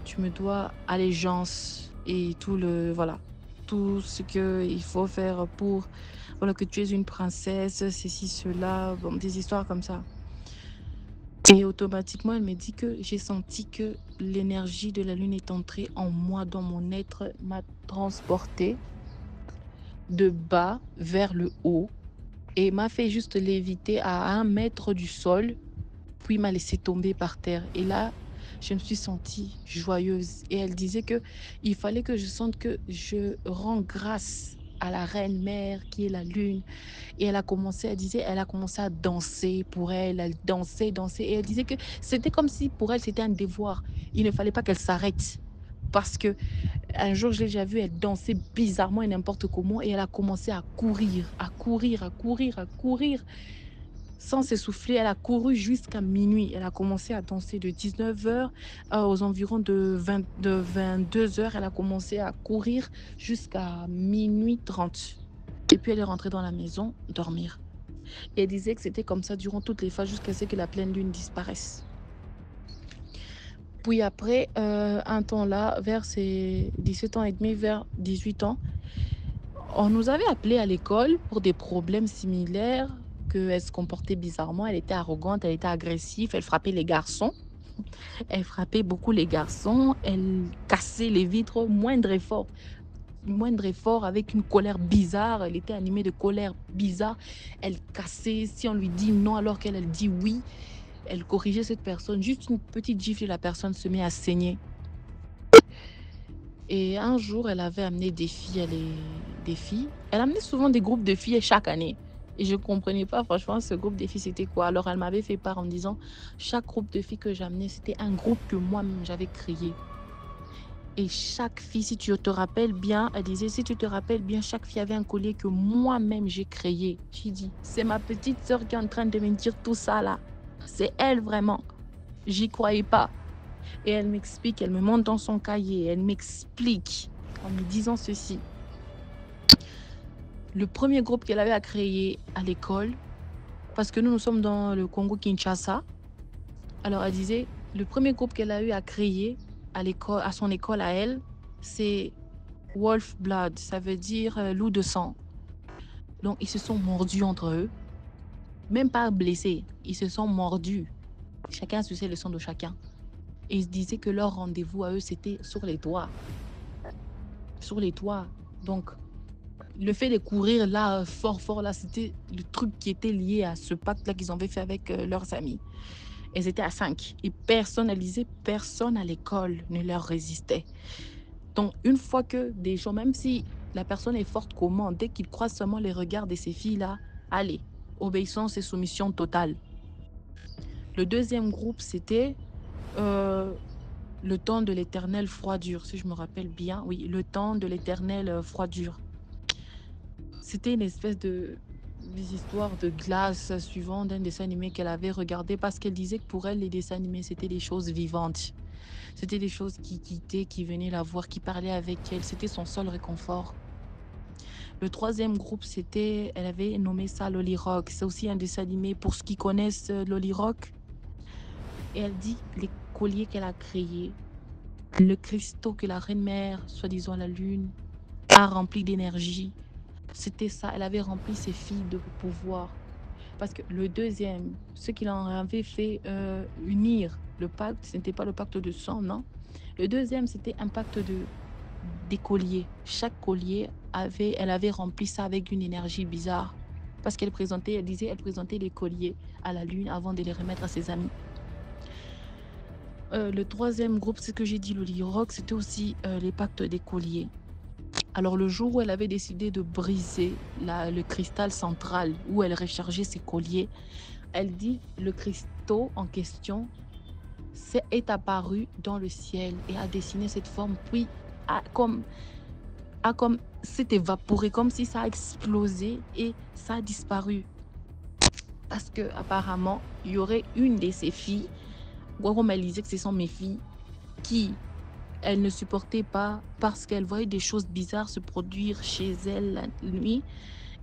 Tu me dois allégeance et tout ce qu'il faut faire pour que tu es une princesse, ceci, cela, bon, des histoires comme ça. Et automatiquement, elle me dit que j'ai senti que l'énergie de la lune est entrée en moi, dans mon être, m'a transportée de bas vers le haut et m'a fait juste léviter à 1 mètre du sol, puis m'a laissé tomber par terre. Et là, je me suis sentie joyeuse. Et elle disait que il fallait que je sente que je rends grâce à la reine mère qui est la lune. Et elle a commencé à danser pour elle. Elle dansait. Et elle disait que c'était comme si pour elle, c'était un devoir. Il ne fallait pas qu'elle s'arrête. Parce que un jour, je l'ai déjà vue, elle dansait bizarrement et n'importe comment. Et elle a commencé à courir. Sans s'essouffler, elle a couru jusqu'à minuit. Elle a commencé à danser de 19h aux environs de 22h. Elle a commencé à courir jusqu'à minuit 30. Et puis elle est rentrée dans la maison dormir. Et elle disait que c'était comme ça durant toutes les phases jusqu'à ce que la pleine lune disparaisse. Puis après, un temps là, vers ses 17 ans et demi, vers 18 ans, on nous avait appelés à l'école pour des problèmes similaires, qu'elle se comportait bizarrement, elle était arrogante, elle était agressive, elle frappait les garçons. Elle frappait beaucoup les garçons, elle cassait les vitres, moindre effort avec une colère bizarre. Elle était animée de colère bizarre. Elle cassait, si on lui dit non alors qu'elle dit oui, elle corrigeait cette personne. Juste une petite gifle et la personne se met à saigner. Et un jour, elle avait amené des filles. Elle amenait souvent des groupes de filles chaque année. Et je ne comprenais pas, franchement, ce groupe de filles, c'était quoi. Alors, elle m'avait fait part en me disant, chaque groupe de filles que j'amenais, c'était un groupe que moi-même, j'avais créé. Et chaque fille, si tu te rappelles bien, elle disait, si tu te rappelles bien, chaque fille avait un collier que moi-même, j'ai créé. J'ai dit, c'est ma petite sœur qui est en train de me dire tout ça, là. C'est elle, vraiment. J'y croyais pas. Et elle m'explique, elle me montre dans son cahier, elle m'explique en me disant ceci. Le premier groupe qu'elle avait à créer à l'école, parce que nous sommes dans le Congo-Kinshasa, alors elle disait, le premier groupe qu'elle a eu à créer à son école à elle, c'est Wolf blood, ça veut dire loup de sang. Donc, ils se sont mordus entre eux. Même pas blessés, ils se sont mordus. Chacun suçait le sang de chacun. Et ils se disaient que leur rendez-vous à eux, c'était sur les toits. Sur les toits. Donc, le fait de courir là, fort, là, c'était le truc qui était lié à ce pacte-là qu'ils avaient fait avec leurs amis. Elles étaient à 5. Et personne à l'école ne leur résistait. Donc, une fois que des gens, même si la personne est forte comment, dès qu'ils croisent seulement les regards de ces filles-là, allez, obéissance et soumission totale. Le deuxième groupe, c'était le temps de l'éternelle froidure, si je me rappelle bien. Oui, le temps de l'éternelle froidure. C'était une espèce des histoires de glace suivant d'un dessin animé qu'elle avait regardé parce qu'elle disait que pour elle, les dessins animés, c'était des choses vivantes. C'était des choses qui quittaient, qui venaient la voir, qui parlaient avec elle. C'était son seul réconfort. Le troisième groupe, elle avait nommé ça Lolly Rock. C'est aussi un dessin animé pour ceux qui connaissent Lolly Rock. Et elle dit les colliers qu'elle a créés, le cristaux que la reine-mère, soi-disant la lune, a rempli d'énergie. C'était ça, elle avait rempli ses filles de pouvoir. Parce que le deuxième, ce qu'il en avait fait unir le pacte, ce n'était pas le pacte de sang, non. Le deuxième, c'était un pacte des colliers. Chaque collier, elle avait rempli ça avec une énergie bizarre. Parce qu'elle présentait les colliers à la lune avant de les remettre à ses amis. Le troisième groupe, ce que j'ai dit, Lolly Rock, c'était aussi les pactes des colliers. Alors le jour où elle avait décidé de briser le cristal central où elle rechargeait ses colliers, elle dit le cristaux en question est apparu dans le ciel et a dessiné cette forme, puis s'est évaporé, comme si ça a explosé et ça a disparu. Parce que apparemment, il y aurait une de ses filles, comme elle disait que ce sont mes filles, qui elle ne supportait pas parce qu'elle voyait des choses bizarres se produire chez elle la nuit.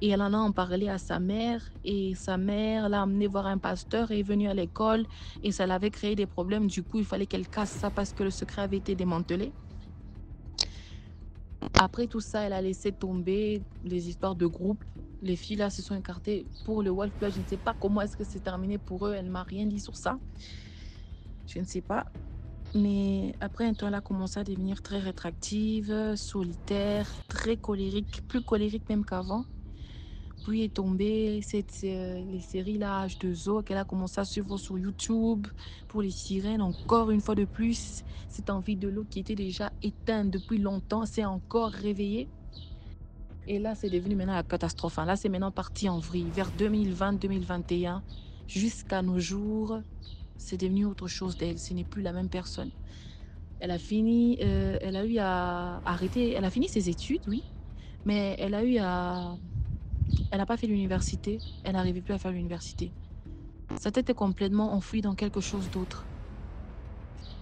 Et elle en a parlé à sa mère. Et sa mère l'a amenée voir un pasteur et est venue à l'école. Et ça l'avait créé des problèmes. Du coup, il fallait qu'elle casse ça parce que le secret avait été démantelé. Après tout ça, elle a laissé tomber les histoires de groupe. Les filles là se sont écartées pour le Wolf Blood. Je ne sais pas comment est-ce que c'est terminé pour eux. Elle ne m'a rien dit sur ça. Je ne sais pas. Mais après un temps, elle a commencé à devenir très rétractive, solitaire, très colérique, plus colérique même qu'avant. Puis est tombée les séries là, H2O, qu'elle a commencé à suivre sur YouTube pour les sirènes. Encore une fois de plus, cette envie de l'eau qui était déjà éteinte depuis longtemps s'est encore réveillée. Et là, c'est devenu maintenant la catastrophe. Là, c'est maintenant parti en vrille. Vers 2020-2021, jusqu'à nos jours, c'est devenu autre chose d'elle. Ce n'est plus la même personne. Elle a fini, elle a eu à arrêter. Elle a fini ses études, oui, mais elle n'a pas fait l'université. Elle n'arrivait plus à faire l'université. Sa tête est complètement enfouie dans quelque chose d'autre.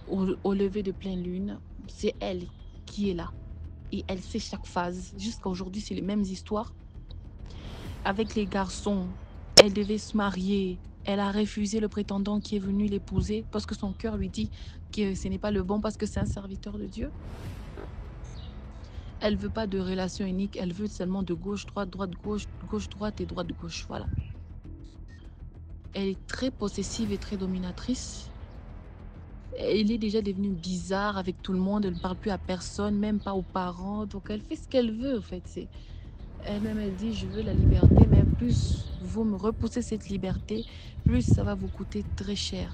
Au lever de pleine lune, c'est elle qui est là. Et elle sait chaque phase. Jusqu'à aujourd'hui, c'est les mêmes histoires. Avec les garçons, elle devait se marier. Elle a refusé le prétendant qui est venu l'épouser parce que son cœur lui dit que ce n'est pas le bon parce que c'est un serviteur de Dieu. Elle ne veut pas de relation unique. Elle veut seulement de gauche-droite, droite-gauche, gauche-droite et droite-gauche. Voilà. Elle est très possessive et très dominatrice. Elle est déjà devenue bizarre avec tout le monde. Elle ne parle plus à personne, même pas aux parents. Donc elle fait ce qu'elle veut en fait. Elle-même, elle dit, je veux la liberté, mais plus vous me repoussez cette liberté, plus ça va vous coûter très cher.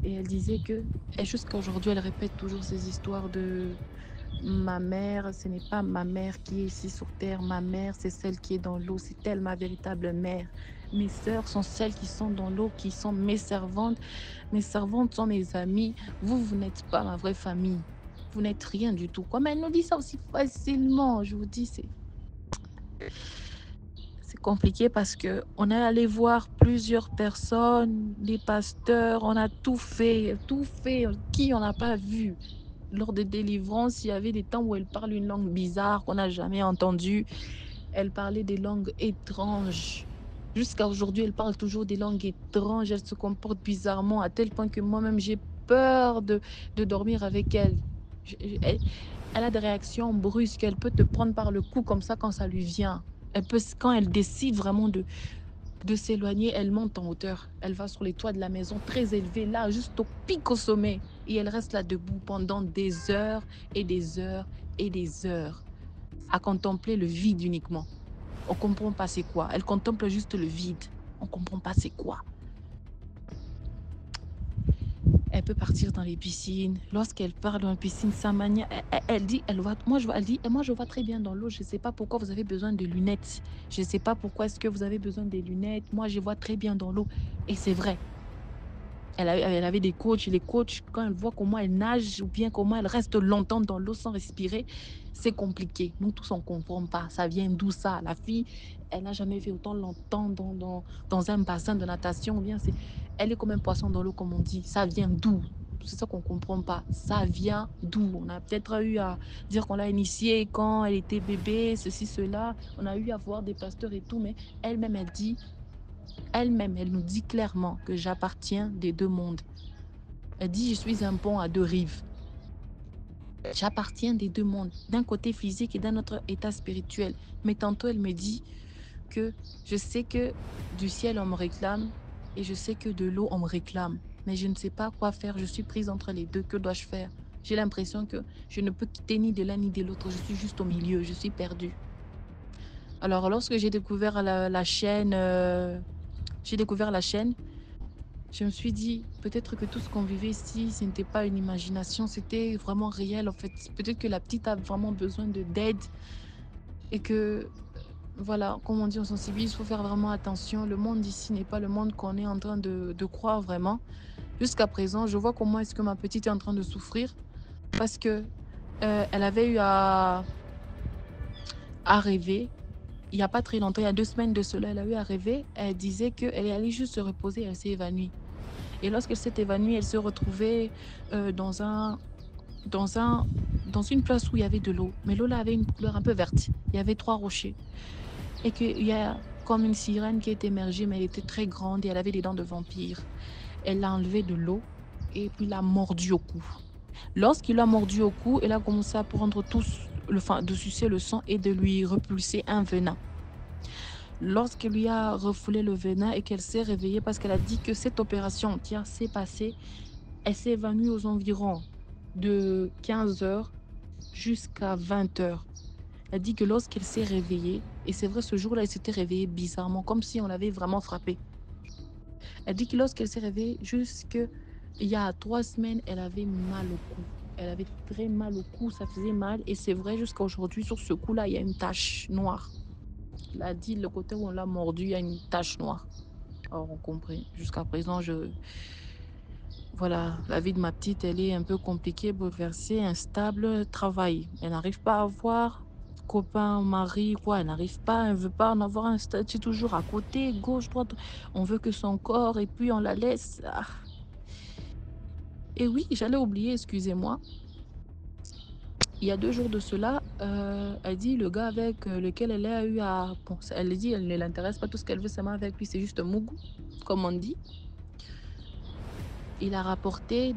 Et elle disait que, et jusqu'à aujourd'hui, elle répète toujours ces histoires de ma mère, ce n'est pas ma mère qui est ici sur terre, ma mère, c'est celle qui est dans l'eau, c'est elle ma véritable mère. Mes sœurs sont celles qui sont dans l'eau, qui sont mes servantes sont mes amies. Vous n'êtes pas ma vraie famille. Vous n'êtes rien du tout. Comme elle nous dit ça aussi facilement, je vous dis, c'est compliqué parce qu'on est allé voir plusieurs personnes, des pasteurs, on a tout fait. Qui on n'a pas vu? Lors de délivrance, il y avait des temps où elle parle une langue bizarre qu'on n'a jamais entendue. Elle parlait des langues étranges. Jusqu'à aujourd'hui, elle parle toujours des langues étranges. Elle se comporte bizarrement à tel point que moi-même, j'ai peur de dormir avec elle. Elle a des réactions brusques. Elle peut te prendre par le cou comme ça quand ça lui vient. Quand elle décide vraiment de s'éloigner, elle monte en hauteur. Elle va sur les toits de la maison très élevés, là, juste au pic au sommet. Et elle reste là debout pendant des heures et des heures et des heures à contempler le vide uniquement. On ne comprend pas c'est quoi. Elle contemple juste le vide. On ne comprend pas c'est quoi. Elle peut partir dans les piscines. Lorsqu'elle part dans la piscine, sa manière, elle dit, moi je vois très bien dans l'eau. Je ne sais pas pourquoi vous avez besoin de lunettes. Je ne sais pas pourquoi est-ce que vous avez besoin des lunettes. Moi, je vois très bien dans l'eau. Et c'est vrai. Elle avait des coachs. Les coachs, quand elle voit comment elle nage ou bien comment elle reste longtemps dans l'eau sans respirer, c'est compliqué. Nous tous, on ne comprend pas. Ça vient d'où ça? La fille, elle n'a jamais fait autant longtemps dans un bassin de natation. Ou bien elle est comme un poisson dans l'eau, comme on dit. Ça vient d'où? C'est ça qu'on ne comprend pas. Ça vient d'où? On a peut-être eu à dire qu'on l'a initiée quand elle était bébé, ceci, cela. On a eu à voir des pasteurs et tout, mais elle-même, elle nous dit clairement que j'appartiens des deux mondes. Elle dit, je suis un pont à deux rives. J'appartiens des deux mondes, d'un côté physique et d'un autre état spirituel. Mais tantôt, elle me dit que je sais que du ciel, on me réclame et je sais que de l'eau, on me réclame. Mais je ne sais pas quoi faire. Je suis prise entre les deux. Que dois-je faire? J'ai l'impression que je ne peux quitter ni de l'un ni de l'autre. Je suis juste au milieu. Je suis perdue. Alors, lorsque j'ai découvert la chaîne, je me suis dit, peut-être que tout ce qu'on vivait ici, ce n'était pas une imagination, c'était vraiment réel en fait. Peut-être que la petite a vraiment besoin d'aide et que, voilà, comme on dit, on sensibilise, il faut faire vraiment attention. Le monde ici n'est pas le monde qu'on est en train de croire vraiment. Jusqu'à présent, je vois comment est-ce que ma petite est en train de souffrir parce que elle avait eu à rêver. Il n'y a pas très longtemps, il y a 2 semaines de cela, elle a eu à rêver. Elle disait qu'elle est allée juste se reposer et elle s'est évanouie. Et lorsqu'elle s'est évanouie, elle se retrouvait dans une place où il y avait de l'eau. Mais l'eau là avait une couleur un peu verte. Il y avait 3 rochers. Et qu'il y a comme une sirène qui est émergée, mais elle était très grande et elle avait des dents de vampire. Elle l'a enlevée de l'eau et puis l'a mordu au cou. Lorsqu'il l'a mordu au cou, elle a commencé à prendre de sucer le sang et de lui repulser un venin. Lorsqu'elle lui a refoulé le venin et qu'elle s'est réveillée, parce qu'elle a dit que cette opération entière s'est passée, elle s'est évanouie aux environs de 15h jusqu'à 20h. Elle dit que lorsqu'elle s'est réveillée, et c'est vrai, ce jour-là, elle s'était réveillée bizarrement, comme si on l'avait vraiment frappée. Elle dit que lorsqu'elle s'est réveillée, jusqu'il y a 3 semaines, elle avait mal au cou. Elle avait très mal au cou, ça faisait mal. Et c'est vrai, jusqu'à aujourd'hui, sur ce cou-là, il y a une tache noire. Elle a dit, le côté où on l'a mordu, il y a une tache noire. Alors, on comprend. Jusqu'à présent, voilà, la vie de ma petite, elle est un peu compliquée, bouleversée, instable, travail. Elle n'arrive pas à avoir copain, mari, quoi. Elle n'arrive pas, elle ne veut pas en avoir un statut toujours à côté, gauche, droite. On veut que son corps et puis on la laisse. Ah. Et oui, j'allais oublier, excusez-moi. Il y a 2 jours de cela, elle dit le gars avec lequel elle a eu à... Bon, elle dit, elle ne l'intéresse pas, tout ce qu'elle veut seulement avec lui, c'est juste un mougou, comme on dit. Il a rapporté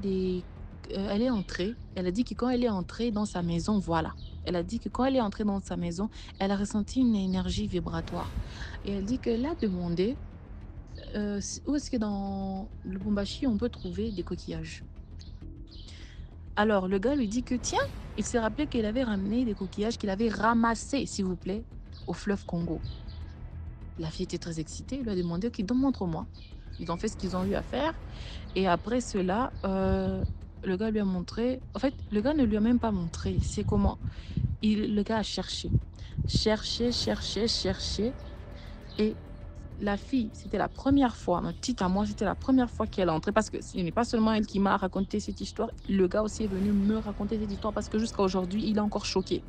elle est entrée, elle a dit que quand elle est entrée dans sa maison, voilà. Elle a dit que quand elle est entrée dans sa maison, elle a ressenti une énergie vibratoire. Et elle dit qu'elle a demandé où est-ce que dans le Lubumbashi, on peut trouver des coquillages. Alors, le gars lui dit que, tiens, il s'est rappelé qu'il avait ramené des coquillages qu'il avait ramassés, s'il vous plaît, au fleuve Congo. La fille était très excitée, elle lui a demandé, ok, donc montre-moi. Ils ont fait ce qu'ils ont eu à faire. Et après cela, le gars lui a montré... En fait, le gars ne lui a même pas montré. C'est comment le gars a cherché. Cherché. Et la fille, c'était la première fois, ma petite à moi, c'était la première fois qu'elle est entrée, parce que ce n'est pas seulement elle qui m'a raconté cette histoire, le gars aussi est venu me raconter cette histoire, parce que jusqu'à aujourd'hui, il est encore choqué.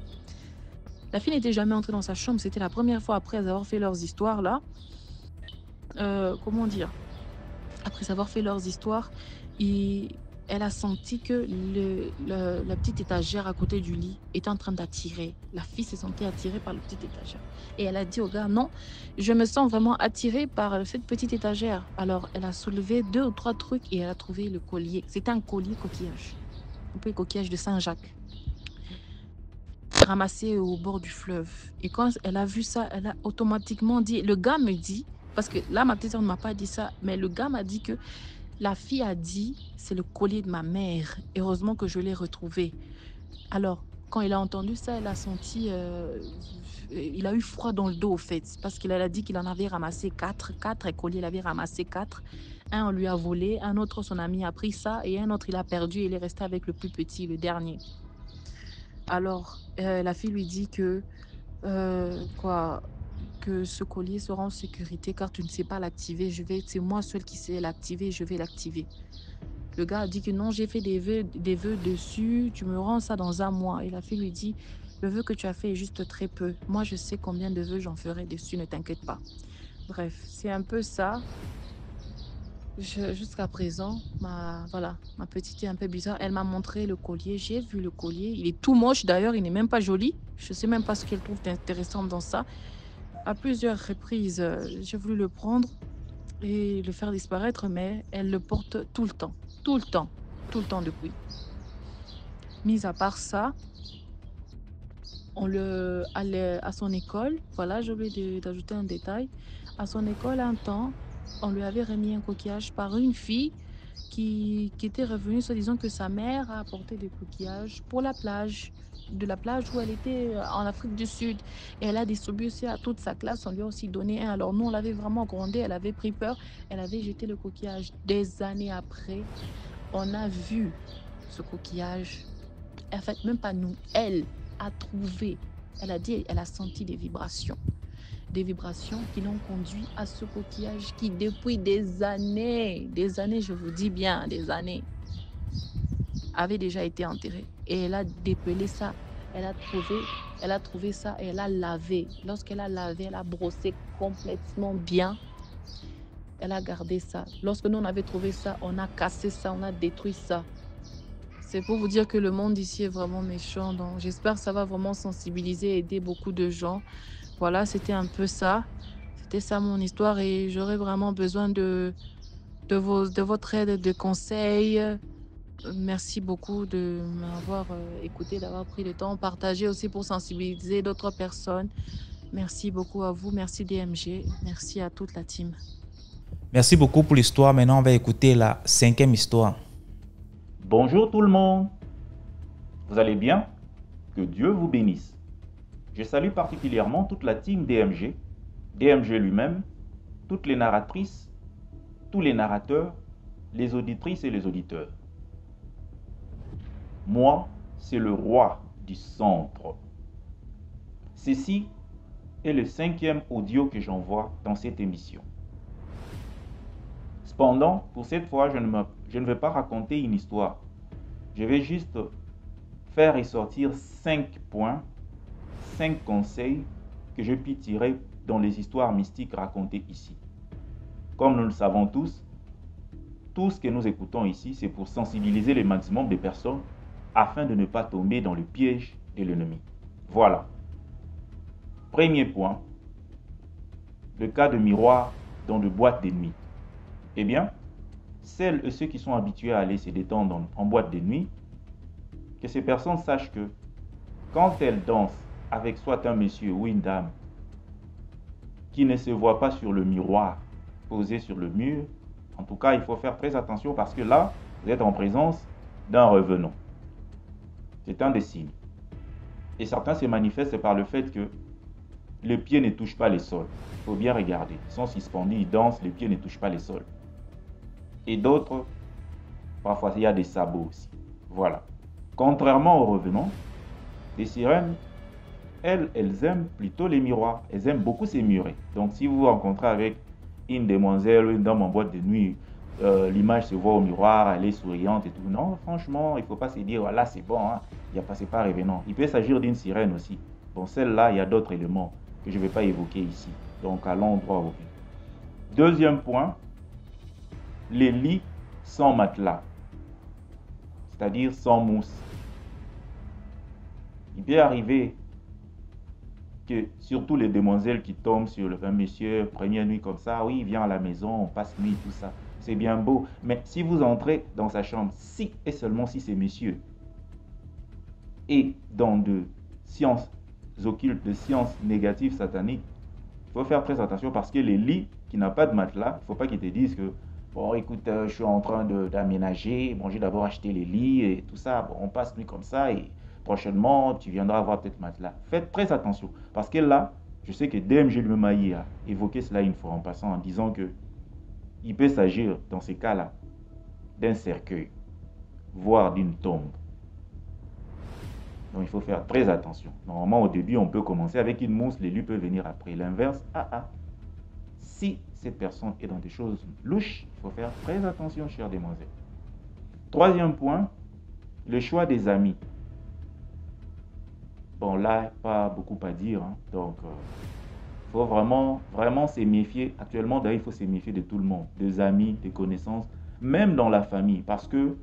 La fille n'était jamais entrée dans sa chambre, c'était la première fois après avoir fait leurs histoires, là. Comment dire? Après avoir fait leurs histoires, elle a senti que la petite étagère à côté du lit était en train d'attirer. La fille s'est sentie attirée par la petite étagère. Et elle a dit au gars, non, je me sens vraiment attirée par cette petite étagère. Alors, elle a soulevé 2 ou 3 trucs et elle a trouvé le collier. C'était un collier coquillage. Un peu le coquillage de Saint-Jacques. ramassé au bord du fleuve. Et quand elle a vu ça, elle a automatiquement dit, le gars me dit, parce que là, ma petite soeur ne m'a pas dit ça, mais le gars m'a dit que la fille a dit, c'est le collier de ma mère. Heureusement que je l'ai retrouvé. Alors, quand il a entendu ça, il a senti, il a eu froid dans le dos, au fait, parce qu'il a dit qu'il en avait ramassé 4 colliers, il avait ramassé 4. Un, on lui a volé, un autre, son ami a pris ça, et un autre, il a perdu, et il est resté avec le plus petit, le dernier. Alors, la fille lui dit que, que ce collier sera en sécurité, car tu ne sais pas l'activer, c'est moi seul qui sais l'activer, je vais l'activer. Le gars a dit que non, j'ai fait des vœux dessus, tu me rends ça dans un mois. Et la fille lui dit, le vœu que tu as fait est juste très peu. Moi, je sais combien de vœux j'en ferai dessus, ne t'inquiète pas. Bref, c'est un peu ça. Jusqu'à présent, ma petite est un peu bizarre. Elle m'a montré le collier, j'ai vu le collier. Il est tout moche d'ailleurs, il n'est même pas joli. Je ne sais même pas ce qu'elle trouve d'intéressant dans ça. À plusieurs reprises, j'ai voulu le prendre et le faire disparaître, mais elle le porte tout le temps. Tout le temps depuis. Mis à part ça, à son école, voilà, j'ai oublié d'ajouter un détail. À son école, un temps, on lui avait remis un coquillage par une fille qui était revenue, se disant que sa mère a apporté des coquillages pour la plage, de la plage où elle était en Afrique du Sud. Et elle a distribué aussi à toute sa classe, on lui a aussi donné un. Alors nous, on l'avait vraiment grondé, elle avait pris peur, elle avait jeté le coquillage. Des années après, on a vu ce coquillage. En fait, même pas nous. Elle a trouvé. Elle a dit, elle a senti des vibrations. Des vibrations qui l'ont conduit à ce coquillage qui, depuis des années, je vous dis bien, des années, avait déjà été enterré. Et elle a dépelé ça. Elle a trouvé ça et elle a lavé. Lorsqu'elle a lavé, elle a brossé complètement bien. Elle a gardé ça. Lorsque nous, on avait trouvé ça, on a cassé ça, on a détruit ça. C'est pour vous dire que le monde ici est vraiment méchant. Donc, j'espère que ça va vraiment sensibiliser et aider beaucoup de gens. Voilà, c'était un peu ça. C'était ça mon histoire et j'aurais vraiment besoin de votre aide, de conseils. Merci beaucoup de m'avoir écouté, d'avoir pris le temps, partagé aussi pour sensibiliser d'autres personnes. Merci beaucoup à vous. Merci DMG. Merci à toute la team. Merci beaucoup pour l'histoire. Maintenant, on va écouter la 5e histoire. Bonjour tout le monde. Vous allez bien? Que Dieu vous bénisse. Je salue particulièrement toute la team DMG, DMG lui-même, toutes les narratrices, tous les narrateurs, les auditrices et les auditeurs. Moi, c'est le roi du centre. Ceci est le 5e audio que j'envoie dans cette émission. Cependant, pour cette fois, je ne vais pas raconter une histoire. Je vais juste faire ressortir 5 points, 5 conseils que je puis tirer dans les histoires mystiques racontées ici. Comme nous le savons tous, tout ce que nous écoutons ici, c'est pour sensibiliser le maximum de personnes afin de ne pas tomber dans le piège de l'ennemi. Voilà. Premier point, le cas de miroir dans de boîtes de nuit. Eh bien, celles et ceux qui sont habitués à aller se détendre en boîte de nuit, que ces personnes sachent que quand elles dansent avec soit un monsieur ou une dame qui ne se voit pas sur le miroir posé sur le mur, en tout cas, il faut faire très attention parce que là, vous êtes en présence d'un revenant. C'est un des signes. Et certains se manifestent par le fait que les pieds ne touchent pas les sols. Il faut bien regarder. Ils sont suspendus, ils dansent, les pieds ne touchent pas les sols. Et d'autres, parfois il y a des sabots aussi. Voilà. Contrairement aux revenants, les sirènes, elles aiment plutôt les miroirs. Elles aiment beaucoup se murer. Donc si vous vous rencontrez avec une demoiselle ou une dame en boîte de nuit, l'image se voit au miroir, elle est souriante et tout. Non, franchement, il ne faut pas se dire, voilà, c'est bon, hein, c'est pas revenant. Il peut s'agir d'une sirène aussi. Bon, celle-là, il y a d'autres éléments que je ne vais pas évoquer ici. Donc allons droit au but. Deuxième point, les lits sans matelas, c'est-à-dire sans mousse. Il peut arriver que surtout les demoiselles qui tombent sur le monsieur, première nuit comme ça, oui, il vient à la maison, on passe nuit, tout ça, c'est bien beau. Mais si vous entrez dans sa chambre, si et seulement si c'est monsieur, et dans de sciences occultes, de sciences négatives sataniques, il faut faire très attention parce que les lits qui n'ont pas de matelas, il ne faut pas qu'ils te disent que bon, écoute, je suis en train d'aménager, bon, j'ai d'abord acheté les lits et tout ça, bon, on passe nuit comme ça et prochainement, tu viendras avoir peut-être matelas. Faites très attention parce que là, je sais que DMG lui-même a évoqué cela une fois en passant en disant que il peut s'agir dans ces cas-là d'un cercueil, voire d'une tombe. Donc il faut faire très attention. Normalement, au début, on peut commencer avec une mousse, l'élu peut venir après. L'inverse, si cette personne est dans des choses louches, il faut faire très attention, chères demoiselles. Troisième point, le choix des amis. Bon, là, pas beaucoup à dire. Donc, il faut vraiment se méfier. Actuellement, d'ailleurs, il faut se méfier de tout le monde. Des amis, des connaissances, même dans la famille. Parce que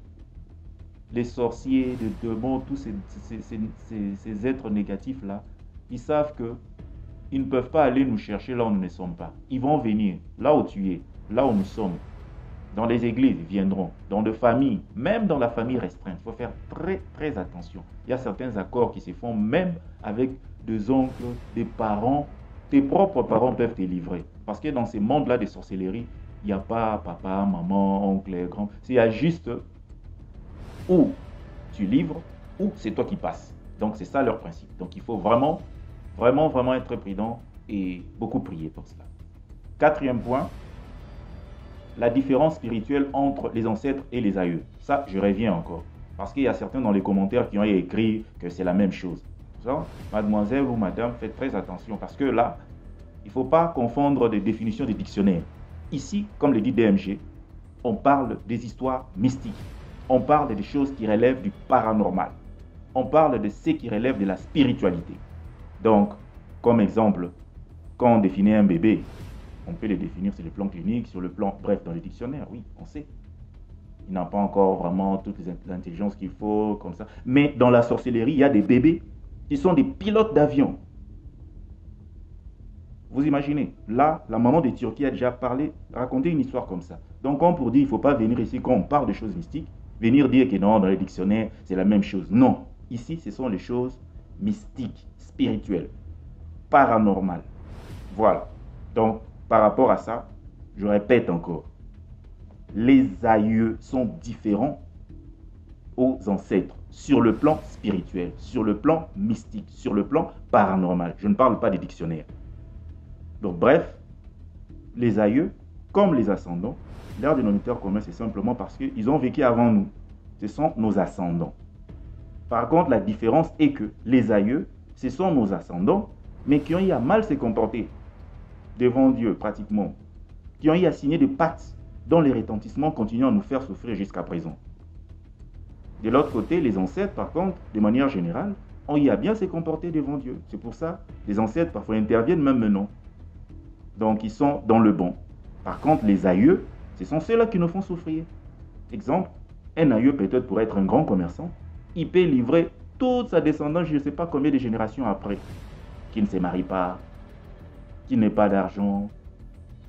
les sorciers, les démons, tous ces êtres négatifs-là, ils savent que ils ne peuvent pas aller nous chercher là où nous ne sommes pas. Ils vont venir là où tu es, là où nous sommes. Dans les églises, ils viendront. Dans des familles, même dans la famille restreinte. Il faut faire très, très attention. Il y a certains accords qui se font même avec des oncles, des parents. Tes propres parents peuvent te livrer. Parce que dans ces mondes-là de sorcellerie, il n'y a pas papa, maman, oncle, grand. Il y a juste ou tu livres, ou c'est toi qui passes. Donc c'est ça leur principe. Donc il faut vraiment être prudent et beaucoup prier pour cela. Quatrième point, la différence spirituelle entre les ancêtres et les aïeux. Ça, je reviens encore. Parce qu'il y a certains dans les commentaires qui ont écrit que c'est la même chose. Ça, mademoiselle ou madame, faites très attention. Parce que là, il ne faut pas confondre des définitions des dictionnaires. Ici, comme le dit DMG, on parle des histoires mystiques. On parle des choses qui relèvent du paranormal. On parle de ce qui relève de la spiritualité. Donc, comme exemple, quand on définit un bébé, on peut le définir sur le plan clinique, sur le plan, bref, dans les dictionnaires, oui, on sait. Il n'a pas encore vraiment toutes les intelligences qu'il faut, comme ça. Mais dans la sorcellerie, il y a des bébés qui sont des pilotes d'avion. Vous imaginez, là, la maman de Turquie a déjà raconté une histoire comme ça. Donc, comme pour dire, il ne faut pas venir ici, quand on parle de choses mystiques, venir dire que non, dans les dictionnaires, c'est la même chose. Non, ici, ce sont les choses mystiques, spirituelles, paranormales. Voilà. Donc, par rapport à ça, je répète encore, les aïeux sont différents aux ancêtres sur le plan spirituel, sur le plan mystique, sur le plan paranormal. Je ne parle pas des dictionnaires. Donc, bref, les aïeux, comme les ascendants, leur dénominateur commun, c'est simplement parce qu'ils ont vécu avant nous. Ce sont nos ascendants. Par contre, la différence est que les aïeux, ce sont nos ascendants, mais qui ont eu à mal se comporter devant Dieu, pratiquement. Qui ont eu à signer des pactes dont les retentissements continuent à nous faire souffrir jusqu'à présent. De l'autre côté, les ancêtres, par contre, de manière générale, ont eu à bien se comporter devant Dieu. C'est pour ça que les ancêtres, parfois, interviennent même maintenant. Donc, ils sont dans le bon. Par contre, les aïeux, ce sont ceux-là qui nous font souffrir. Exemple, un aïeux peut-être pour être un grand commerçant, il peut livrer toute sa descendance, je ne sais pas combien de générations après, qui ne se marie pas, qui n'ait pas d'argent,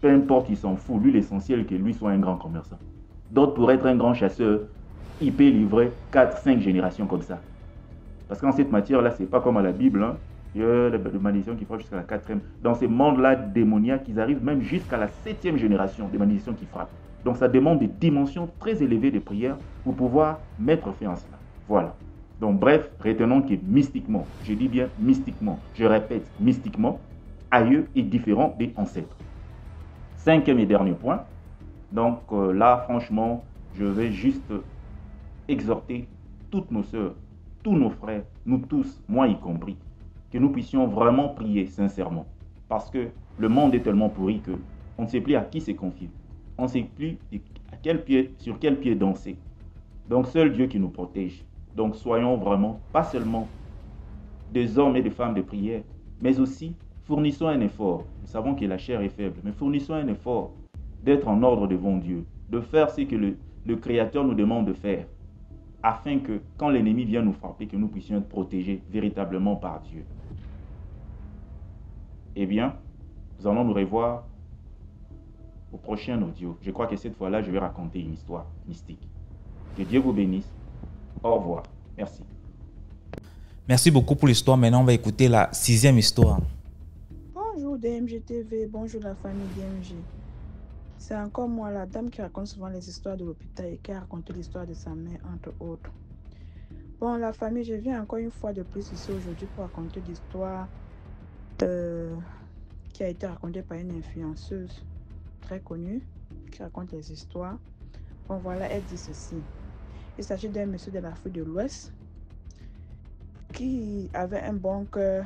peu importe, il s'en fout. Lui, l'essentiel, que lui soit un grand commerçant. D'autres, pour être un grand chasseur, il peut livrer 4-5 générations comme ça. Parce qu'en cette matière-là, ce n'est pas comme à la Bible, hein. Il y a des malédictions qui frappent jusqu'à la 4e. Dans ces mondes-là démoniaques, ils arrivent même jusqu'à la 7e génération des malédictions qui frappent. Donc ça demande des dimensions très élevées de prière pour pouvoir mettre fin à cela. Voilà. Donc bref, retenons que mystiquement, je dis bien mystiquement, je répète, mystiquement, aïeux est différent des ancêtres. 5e et dernier point. Donc là, franchement, je vais juste exhorter toutes nos sœurs, tous nos frères, nous tous, moi y compris, que nous puissions vraiment prier sincèrement. Parce que le monde est tellement pourri que on ne sait plus à qui se confier. On ne sait plus sur quel pied danser. Donc seul Dieu qui nous protège. Donc soyons vraiment, pas seulement des hommes et des femmes de prière, mais aussi fournissons un effort. Nous savons que la chair est faible, mais fournissons un effort d'être en ordre devant Dieu, de faire ce que le Créateur nous demande de faire, afin que quand l'ennemi vient nous frapper, que nous puissions être protégés véritablement par Dieu. Eh bien, nous allons nous revoir au prochain audio. Je crois que cette fois-là, je vais raconter une histoire mystique. Que Dieu vous bénisse. Au revoir. Merci. Merci beaucoup pour l'histoire. Maintenant, on va écouter la 6e histoire. Bonjour DMG TV, bonjour la famille DMG. C'est encore moi, la dame qui raconte souvent les histoires de l'hôpital et qui a raconté l'histoire de sa mère, entre autres. Bon, la famille, je viens encore une fois de plus ici aujourd'hui pour raconter l'histoire qui a été racontée par une influenceuse très connue qui raconte les histoires. Bon, voilà, elle dit ceci. Il s'agit d'un monsieur de l'Afrique de l'Ouest qui avait un bon cœur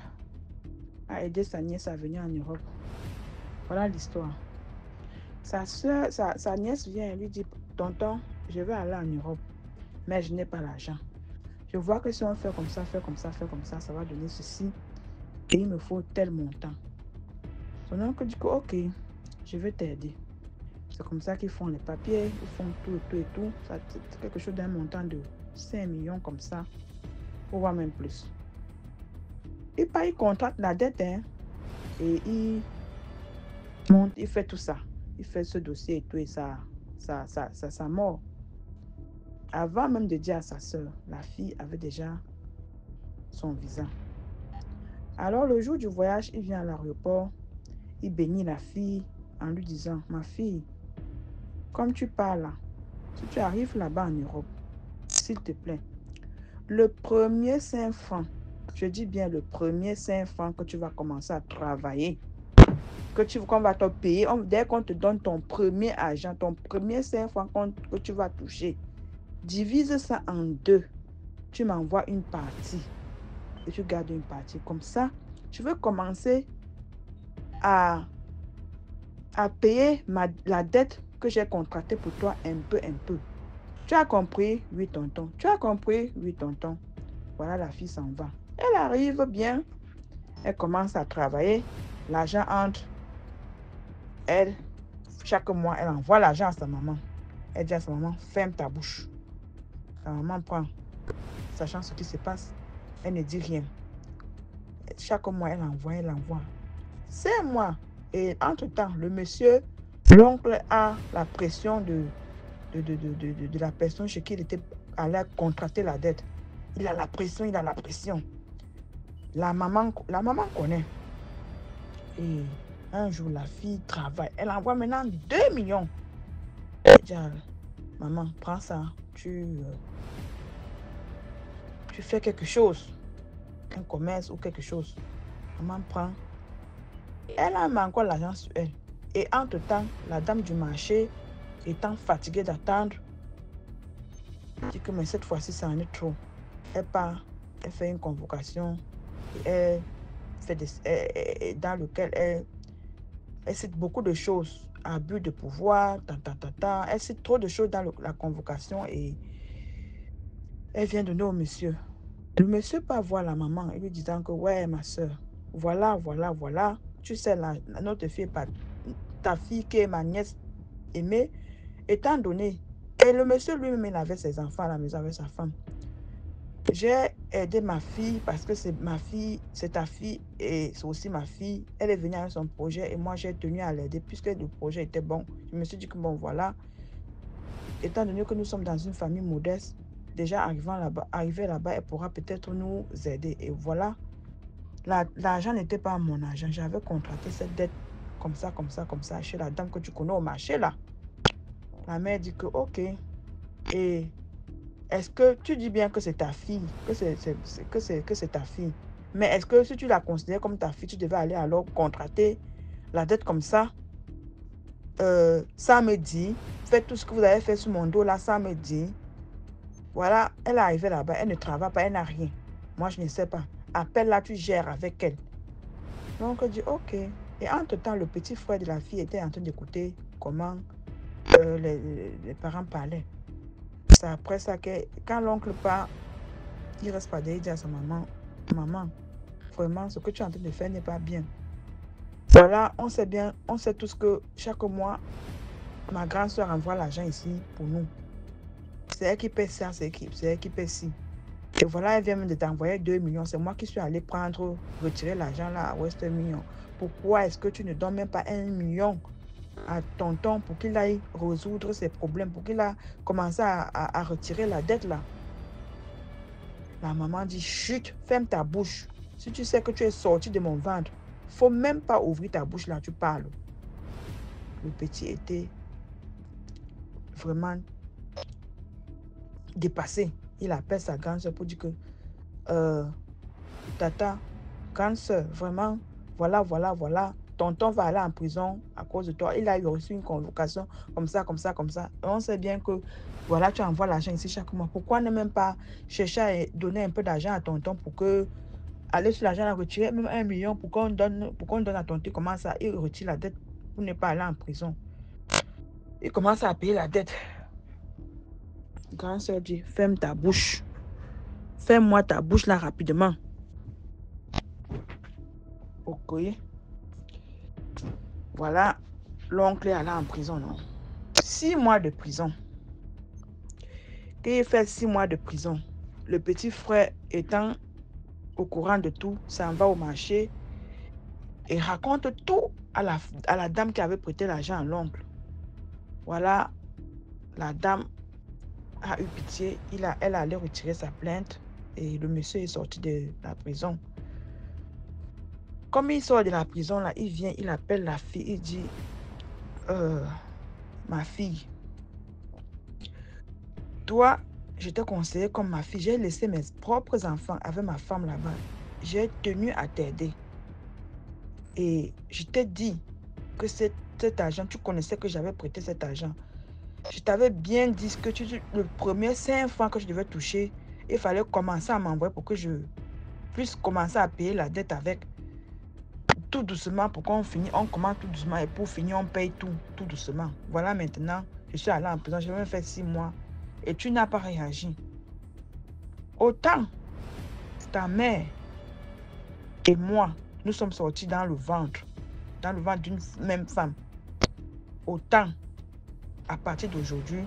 à aider sa nièce à venir en Europe. Voilà l'histoire. Sa nièce vient et lui dit, tonton, je vais aller en Europe, mais je n'ai pas l'argent. Je vois que si on fait comme ça, ça va donner ceci. Et il me faut tel montant. Son oncle dit que, ok, je vais t'aider. C'est comme ça qu'ils font les papiers, ils font tout. C'est quelque chose d'un montant de 5 millions comme ça, ou voire même plus. Il contracte la dette, hein, et il monte, il fait tout ça. Il fait ce dossier et tout, et ça mort. Avant même de dire à sa soeur, la fille avait déjà son visa. Alors le jour du voyage, il vient à l'aéroport, il bénit la fille en lui disant, ma fille, comme tu parles là, si tu arrives là-bas en Europe, s'il te plaît, le premier 5 francs, je dis bien le premier 5 francs que tu vas commencer à travailler, qu'on va te payer, dès qu'on te donne ton premier argent, ton premier 5 francs que tu vas toucher, divise ça en 2. Tu m'envoies une partie et tu gardes une partie. Comme ça, tu veux commencer à payer la dette que j'ai contractée pour toi un peu. Tu as compris? Oui, tonton. Tu as compris? Oui, tonton. Voilà, la fille s'en va. Elle arrive bien. Elle commence à travailler. L'argent entre. Elle, chaque mois, elle envoie l'argent à sa maman. Elle dit à sa maman, ferme ta bouche. La maman prend, sachant ce qui se passe, elle ne dit rien. Chaque mois, elle envoie. 5 mois. Et entre-temps, le monsieur, l'oncle a la pression de la personne chez qui il était allé contracter la dette. Il a la pression. La maman connaît. Et un jour, la fille travaille. Elle envoie maintenant 2 millions. Elle dit, maman, prends ça. Tu fais quelque chose. Un commerce ou quelque chose. Maman prend. Elle a encore l'argent sur elle. Et entre-temps, la dame du marché, étant fatiguée d'attendre, dit que mais cette fois-ci, ça en est trop. Elle part, elle fait une convocation, et dans lequel elle cite beaucoup de choses. Abus de pouvoir, elle cite trop de choses dans la convocation et elle vient donner au monsieur. Le monsieur part voir la maman et lui disant que ouais, ma soeur, voilà. Tu sais, notre fille, ta fille qui est ma nièce aimée, étant donné. Et le monsieur lui-même, il avait ses enfants à la maison avec sa femme. J'ai aidé ma fille parce que c'est ma fille, c'est ta fille et c'est aussi ma fille. Elle est venue avec son projet et moi j'ai tenu à l'aider puisque le projet était bon. Je me suis dit que bon voilà, étant donné que nous sommes dans une famille modeste, déjà arrivée là-bas, elle pourra peut-être nous aider. Et voilà, l'argent n'était pas mon argent. J'avais contracté cette dette comme ça chez la dame que tu connais au marché là. La mère dit que ok. Et est-ce que tu dis bien que c'est ta fille, que c'est ta fille, mais est-ce que si tu la considères comme ta fille, tu devais aller alors contracter la dette comme ça? Ça me dit, faites tout ce que vous avez fait sur mon dos là, ça me dit. Voilà, elle est arrivée là-bas, elle ne travaille pas, elle n'a rien. Moi, je ne sais pas. Appelle-la, tu gères avec elle. Donc, elle dit ok. Et entre-temps, le petit frère de la fille était en train d'écouter comment les parents parlaient. C'est après ça que, quand l'oncle part, il reste pas derrière, il dit à sa maman, maman, vraiment, ce que tu es en train de faire n'est pas bien. Voilà, on sait tous que chaque mois, ma grande soeur envoie l'argent ici pour nous. C'est elle qui paie ça, c'est elle qui paie ci. Et voilà, elle vient même de t'envoyer 2 millions. C'est moi qui suis allé retirer l'argent là à Western Union. Pourquoi est-ce que tu ne donnes même pas 1 million à tonton pour qu'il aille résoudre ses problèmes, pour qu'il a commencé à retirer la dette là? La maman dit, chut, ferme ta bouche. Si tu sais que tu es sorti de mon ventre, faut même pas ouvrir ta bouche là, tu parles. Le petit était vraiment dépassé. Il appelle sa grande soeur pour dire que Tata, grande soeur, vraiment, voilà, tonton va aller en prison à cause de toi. Il a eu reçu une convocation comme ça. Et on sait bien que, voilà, tu envoies l'argent ici chaque mois. Pourquoi ne même pas chercher à donner un peu d'argent à tonton pour que, aller sur l'argent, retirer même 1 million pour qu'on donne à tonton. Comment ça? Il retire la dette pour ne pas aller en prison. Il commence à payer la dette. Grande soeur dit, ferme ta bouche. Ferme-moi ta bouche là rapidement. Ok. Voilà, l'oncle est allé en prison, non? 6 mois de prison. Quand il fait 6 mois de prison, le petit frère étant au courant de tout, s'en va au marché et raconte tout à la dame qui avait prêté l'argent à l'oncle. Voilà, la dame a eu pitié, elle allait retirer sa plainte et le monsieur est sorti de la prison. Comme il sort de la prison, là, il vient, il appelle la fille, il dit, ma fille, toi, je t'ai conseillé comme ma fille, j'ai laissé mes propres enfants avec ma femme là-bas. J'ai tenu à t'aider. Et je t'ai dit que cet argent, tu connaissais que j'avais prêté cet argent. Je t'avais bien dit que le premier 5 francs que je devais toucher, il fallait commencer à m'envoyer pour que je puisse commencer à payer la dette avec. Tout doucement pour qu'on finisse, on commence tout doucement et pour finir, on paye tout doucement. Voilà maintenant, je suis allé en prison, j'ai même fait 6 mois et tu n'as pas réagi. Autant ta mère et moi, nous sommes sortis dans le ventre d'une même femme. Autant, à partir d'aujourd'hui,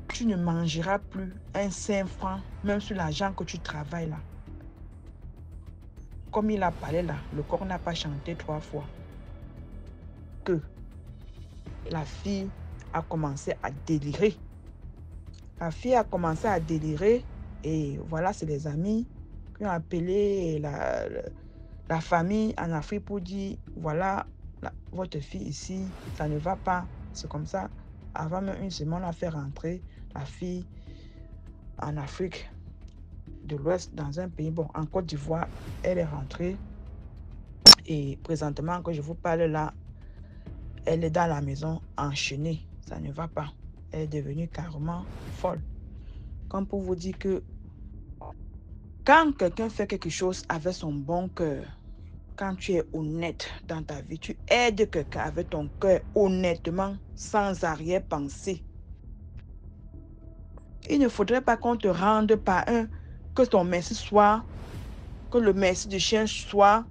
tu ne mangeras plus un 5 francs, même sur l'argent que tu travailles là. Comme il a parlé là, le corps n'a pas chanté 3 fois. Que la fille a commencé à délirer. La fille a commencé à délirer et voilà, c'est les amis qui ont appelé la famille en Afrique pour dire, voilà, votre fille ici, ça ne va pas. C'est comme ça. Avant même 1 semaine, on a fait rentrer la fille en Afrique de l'Ouest, dans un pays, bon, en Côte d'Ivoire, elle est rentrée et présentement, que je vous parle là, elle est dans la maison enchaînée, ça ne va pas, elle est devenue carrément folle. Comme pour vous dire que quand quelqu'un fait quelque chose avec son bon cœur, quand tu es honnête dans ta vie, tu aides quelqu'un avec ton cœur honnêtement, sans arrière-pensée. Il ne faudrait pas qu'on te rende par que ton merci soit, que le merci du chien soit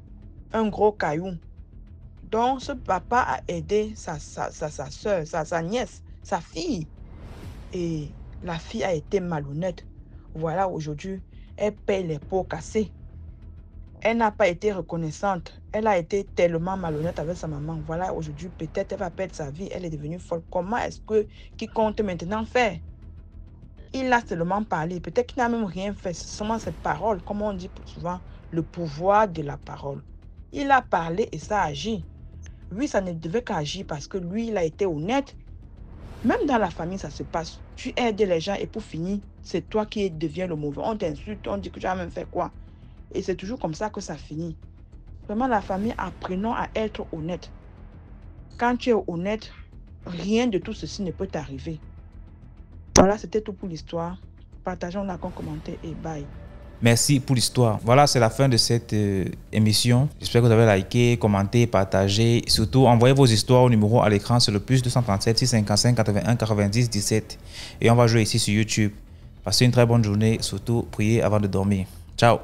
un gros caillou. Donc, ce papa a aidé sa soeur, sa nièce, sa fille. Et la fille a été malhonnête. Voilà, aujourd'hui, elle paye les pots cassés. Elle n'a pas été reconnaissante. Elle a été tellement malhonnête avec sa maman. Voilà, aujourd'hui, peut-être elle va perdre sa vie. Elle est devenue folle. Comment est-ce que qui compte maintenant faire? Il a seulement parlé. Peut-être qu'il n'a même rien fait. C'est seulement cette parole. Comme on dit souvent, le pouvoir de la parole. Il a parlé et ça agit. Lui, ça ne devait qu'agir parce que lui, il a été honnête. Même dans la famille, ça se passe. Tu aides les gens et pour finir, c'est toi qui deviens le mauvais. On t'insulte, on dit que tu as même fait quoi. Et c'est toujours comme ça que ça finit. Vraiment, la famille, apprenons à être honnête. Quand tu es honnête, rien de tout ceci ne peut t'arriver. Voilà, c'était tout pour l'histoire. Partageons-la en commentaire et bye. Merci pour l'histoire. Voilà, c'est la fin de cette émission. J'espère que vous avez liké, commenté, partagé. Surtout, envoyez vos histoires au numéro à l'écran sur le +237 655 81 90 17. Et on va jouer ici sur YouTube. Passez une très bonne journée. Surtout, priez avant de dormir. Ciao.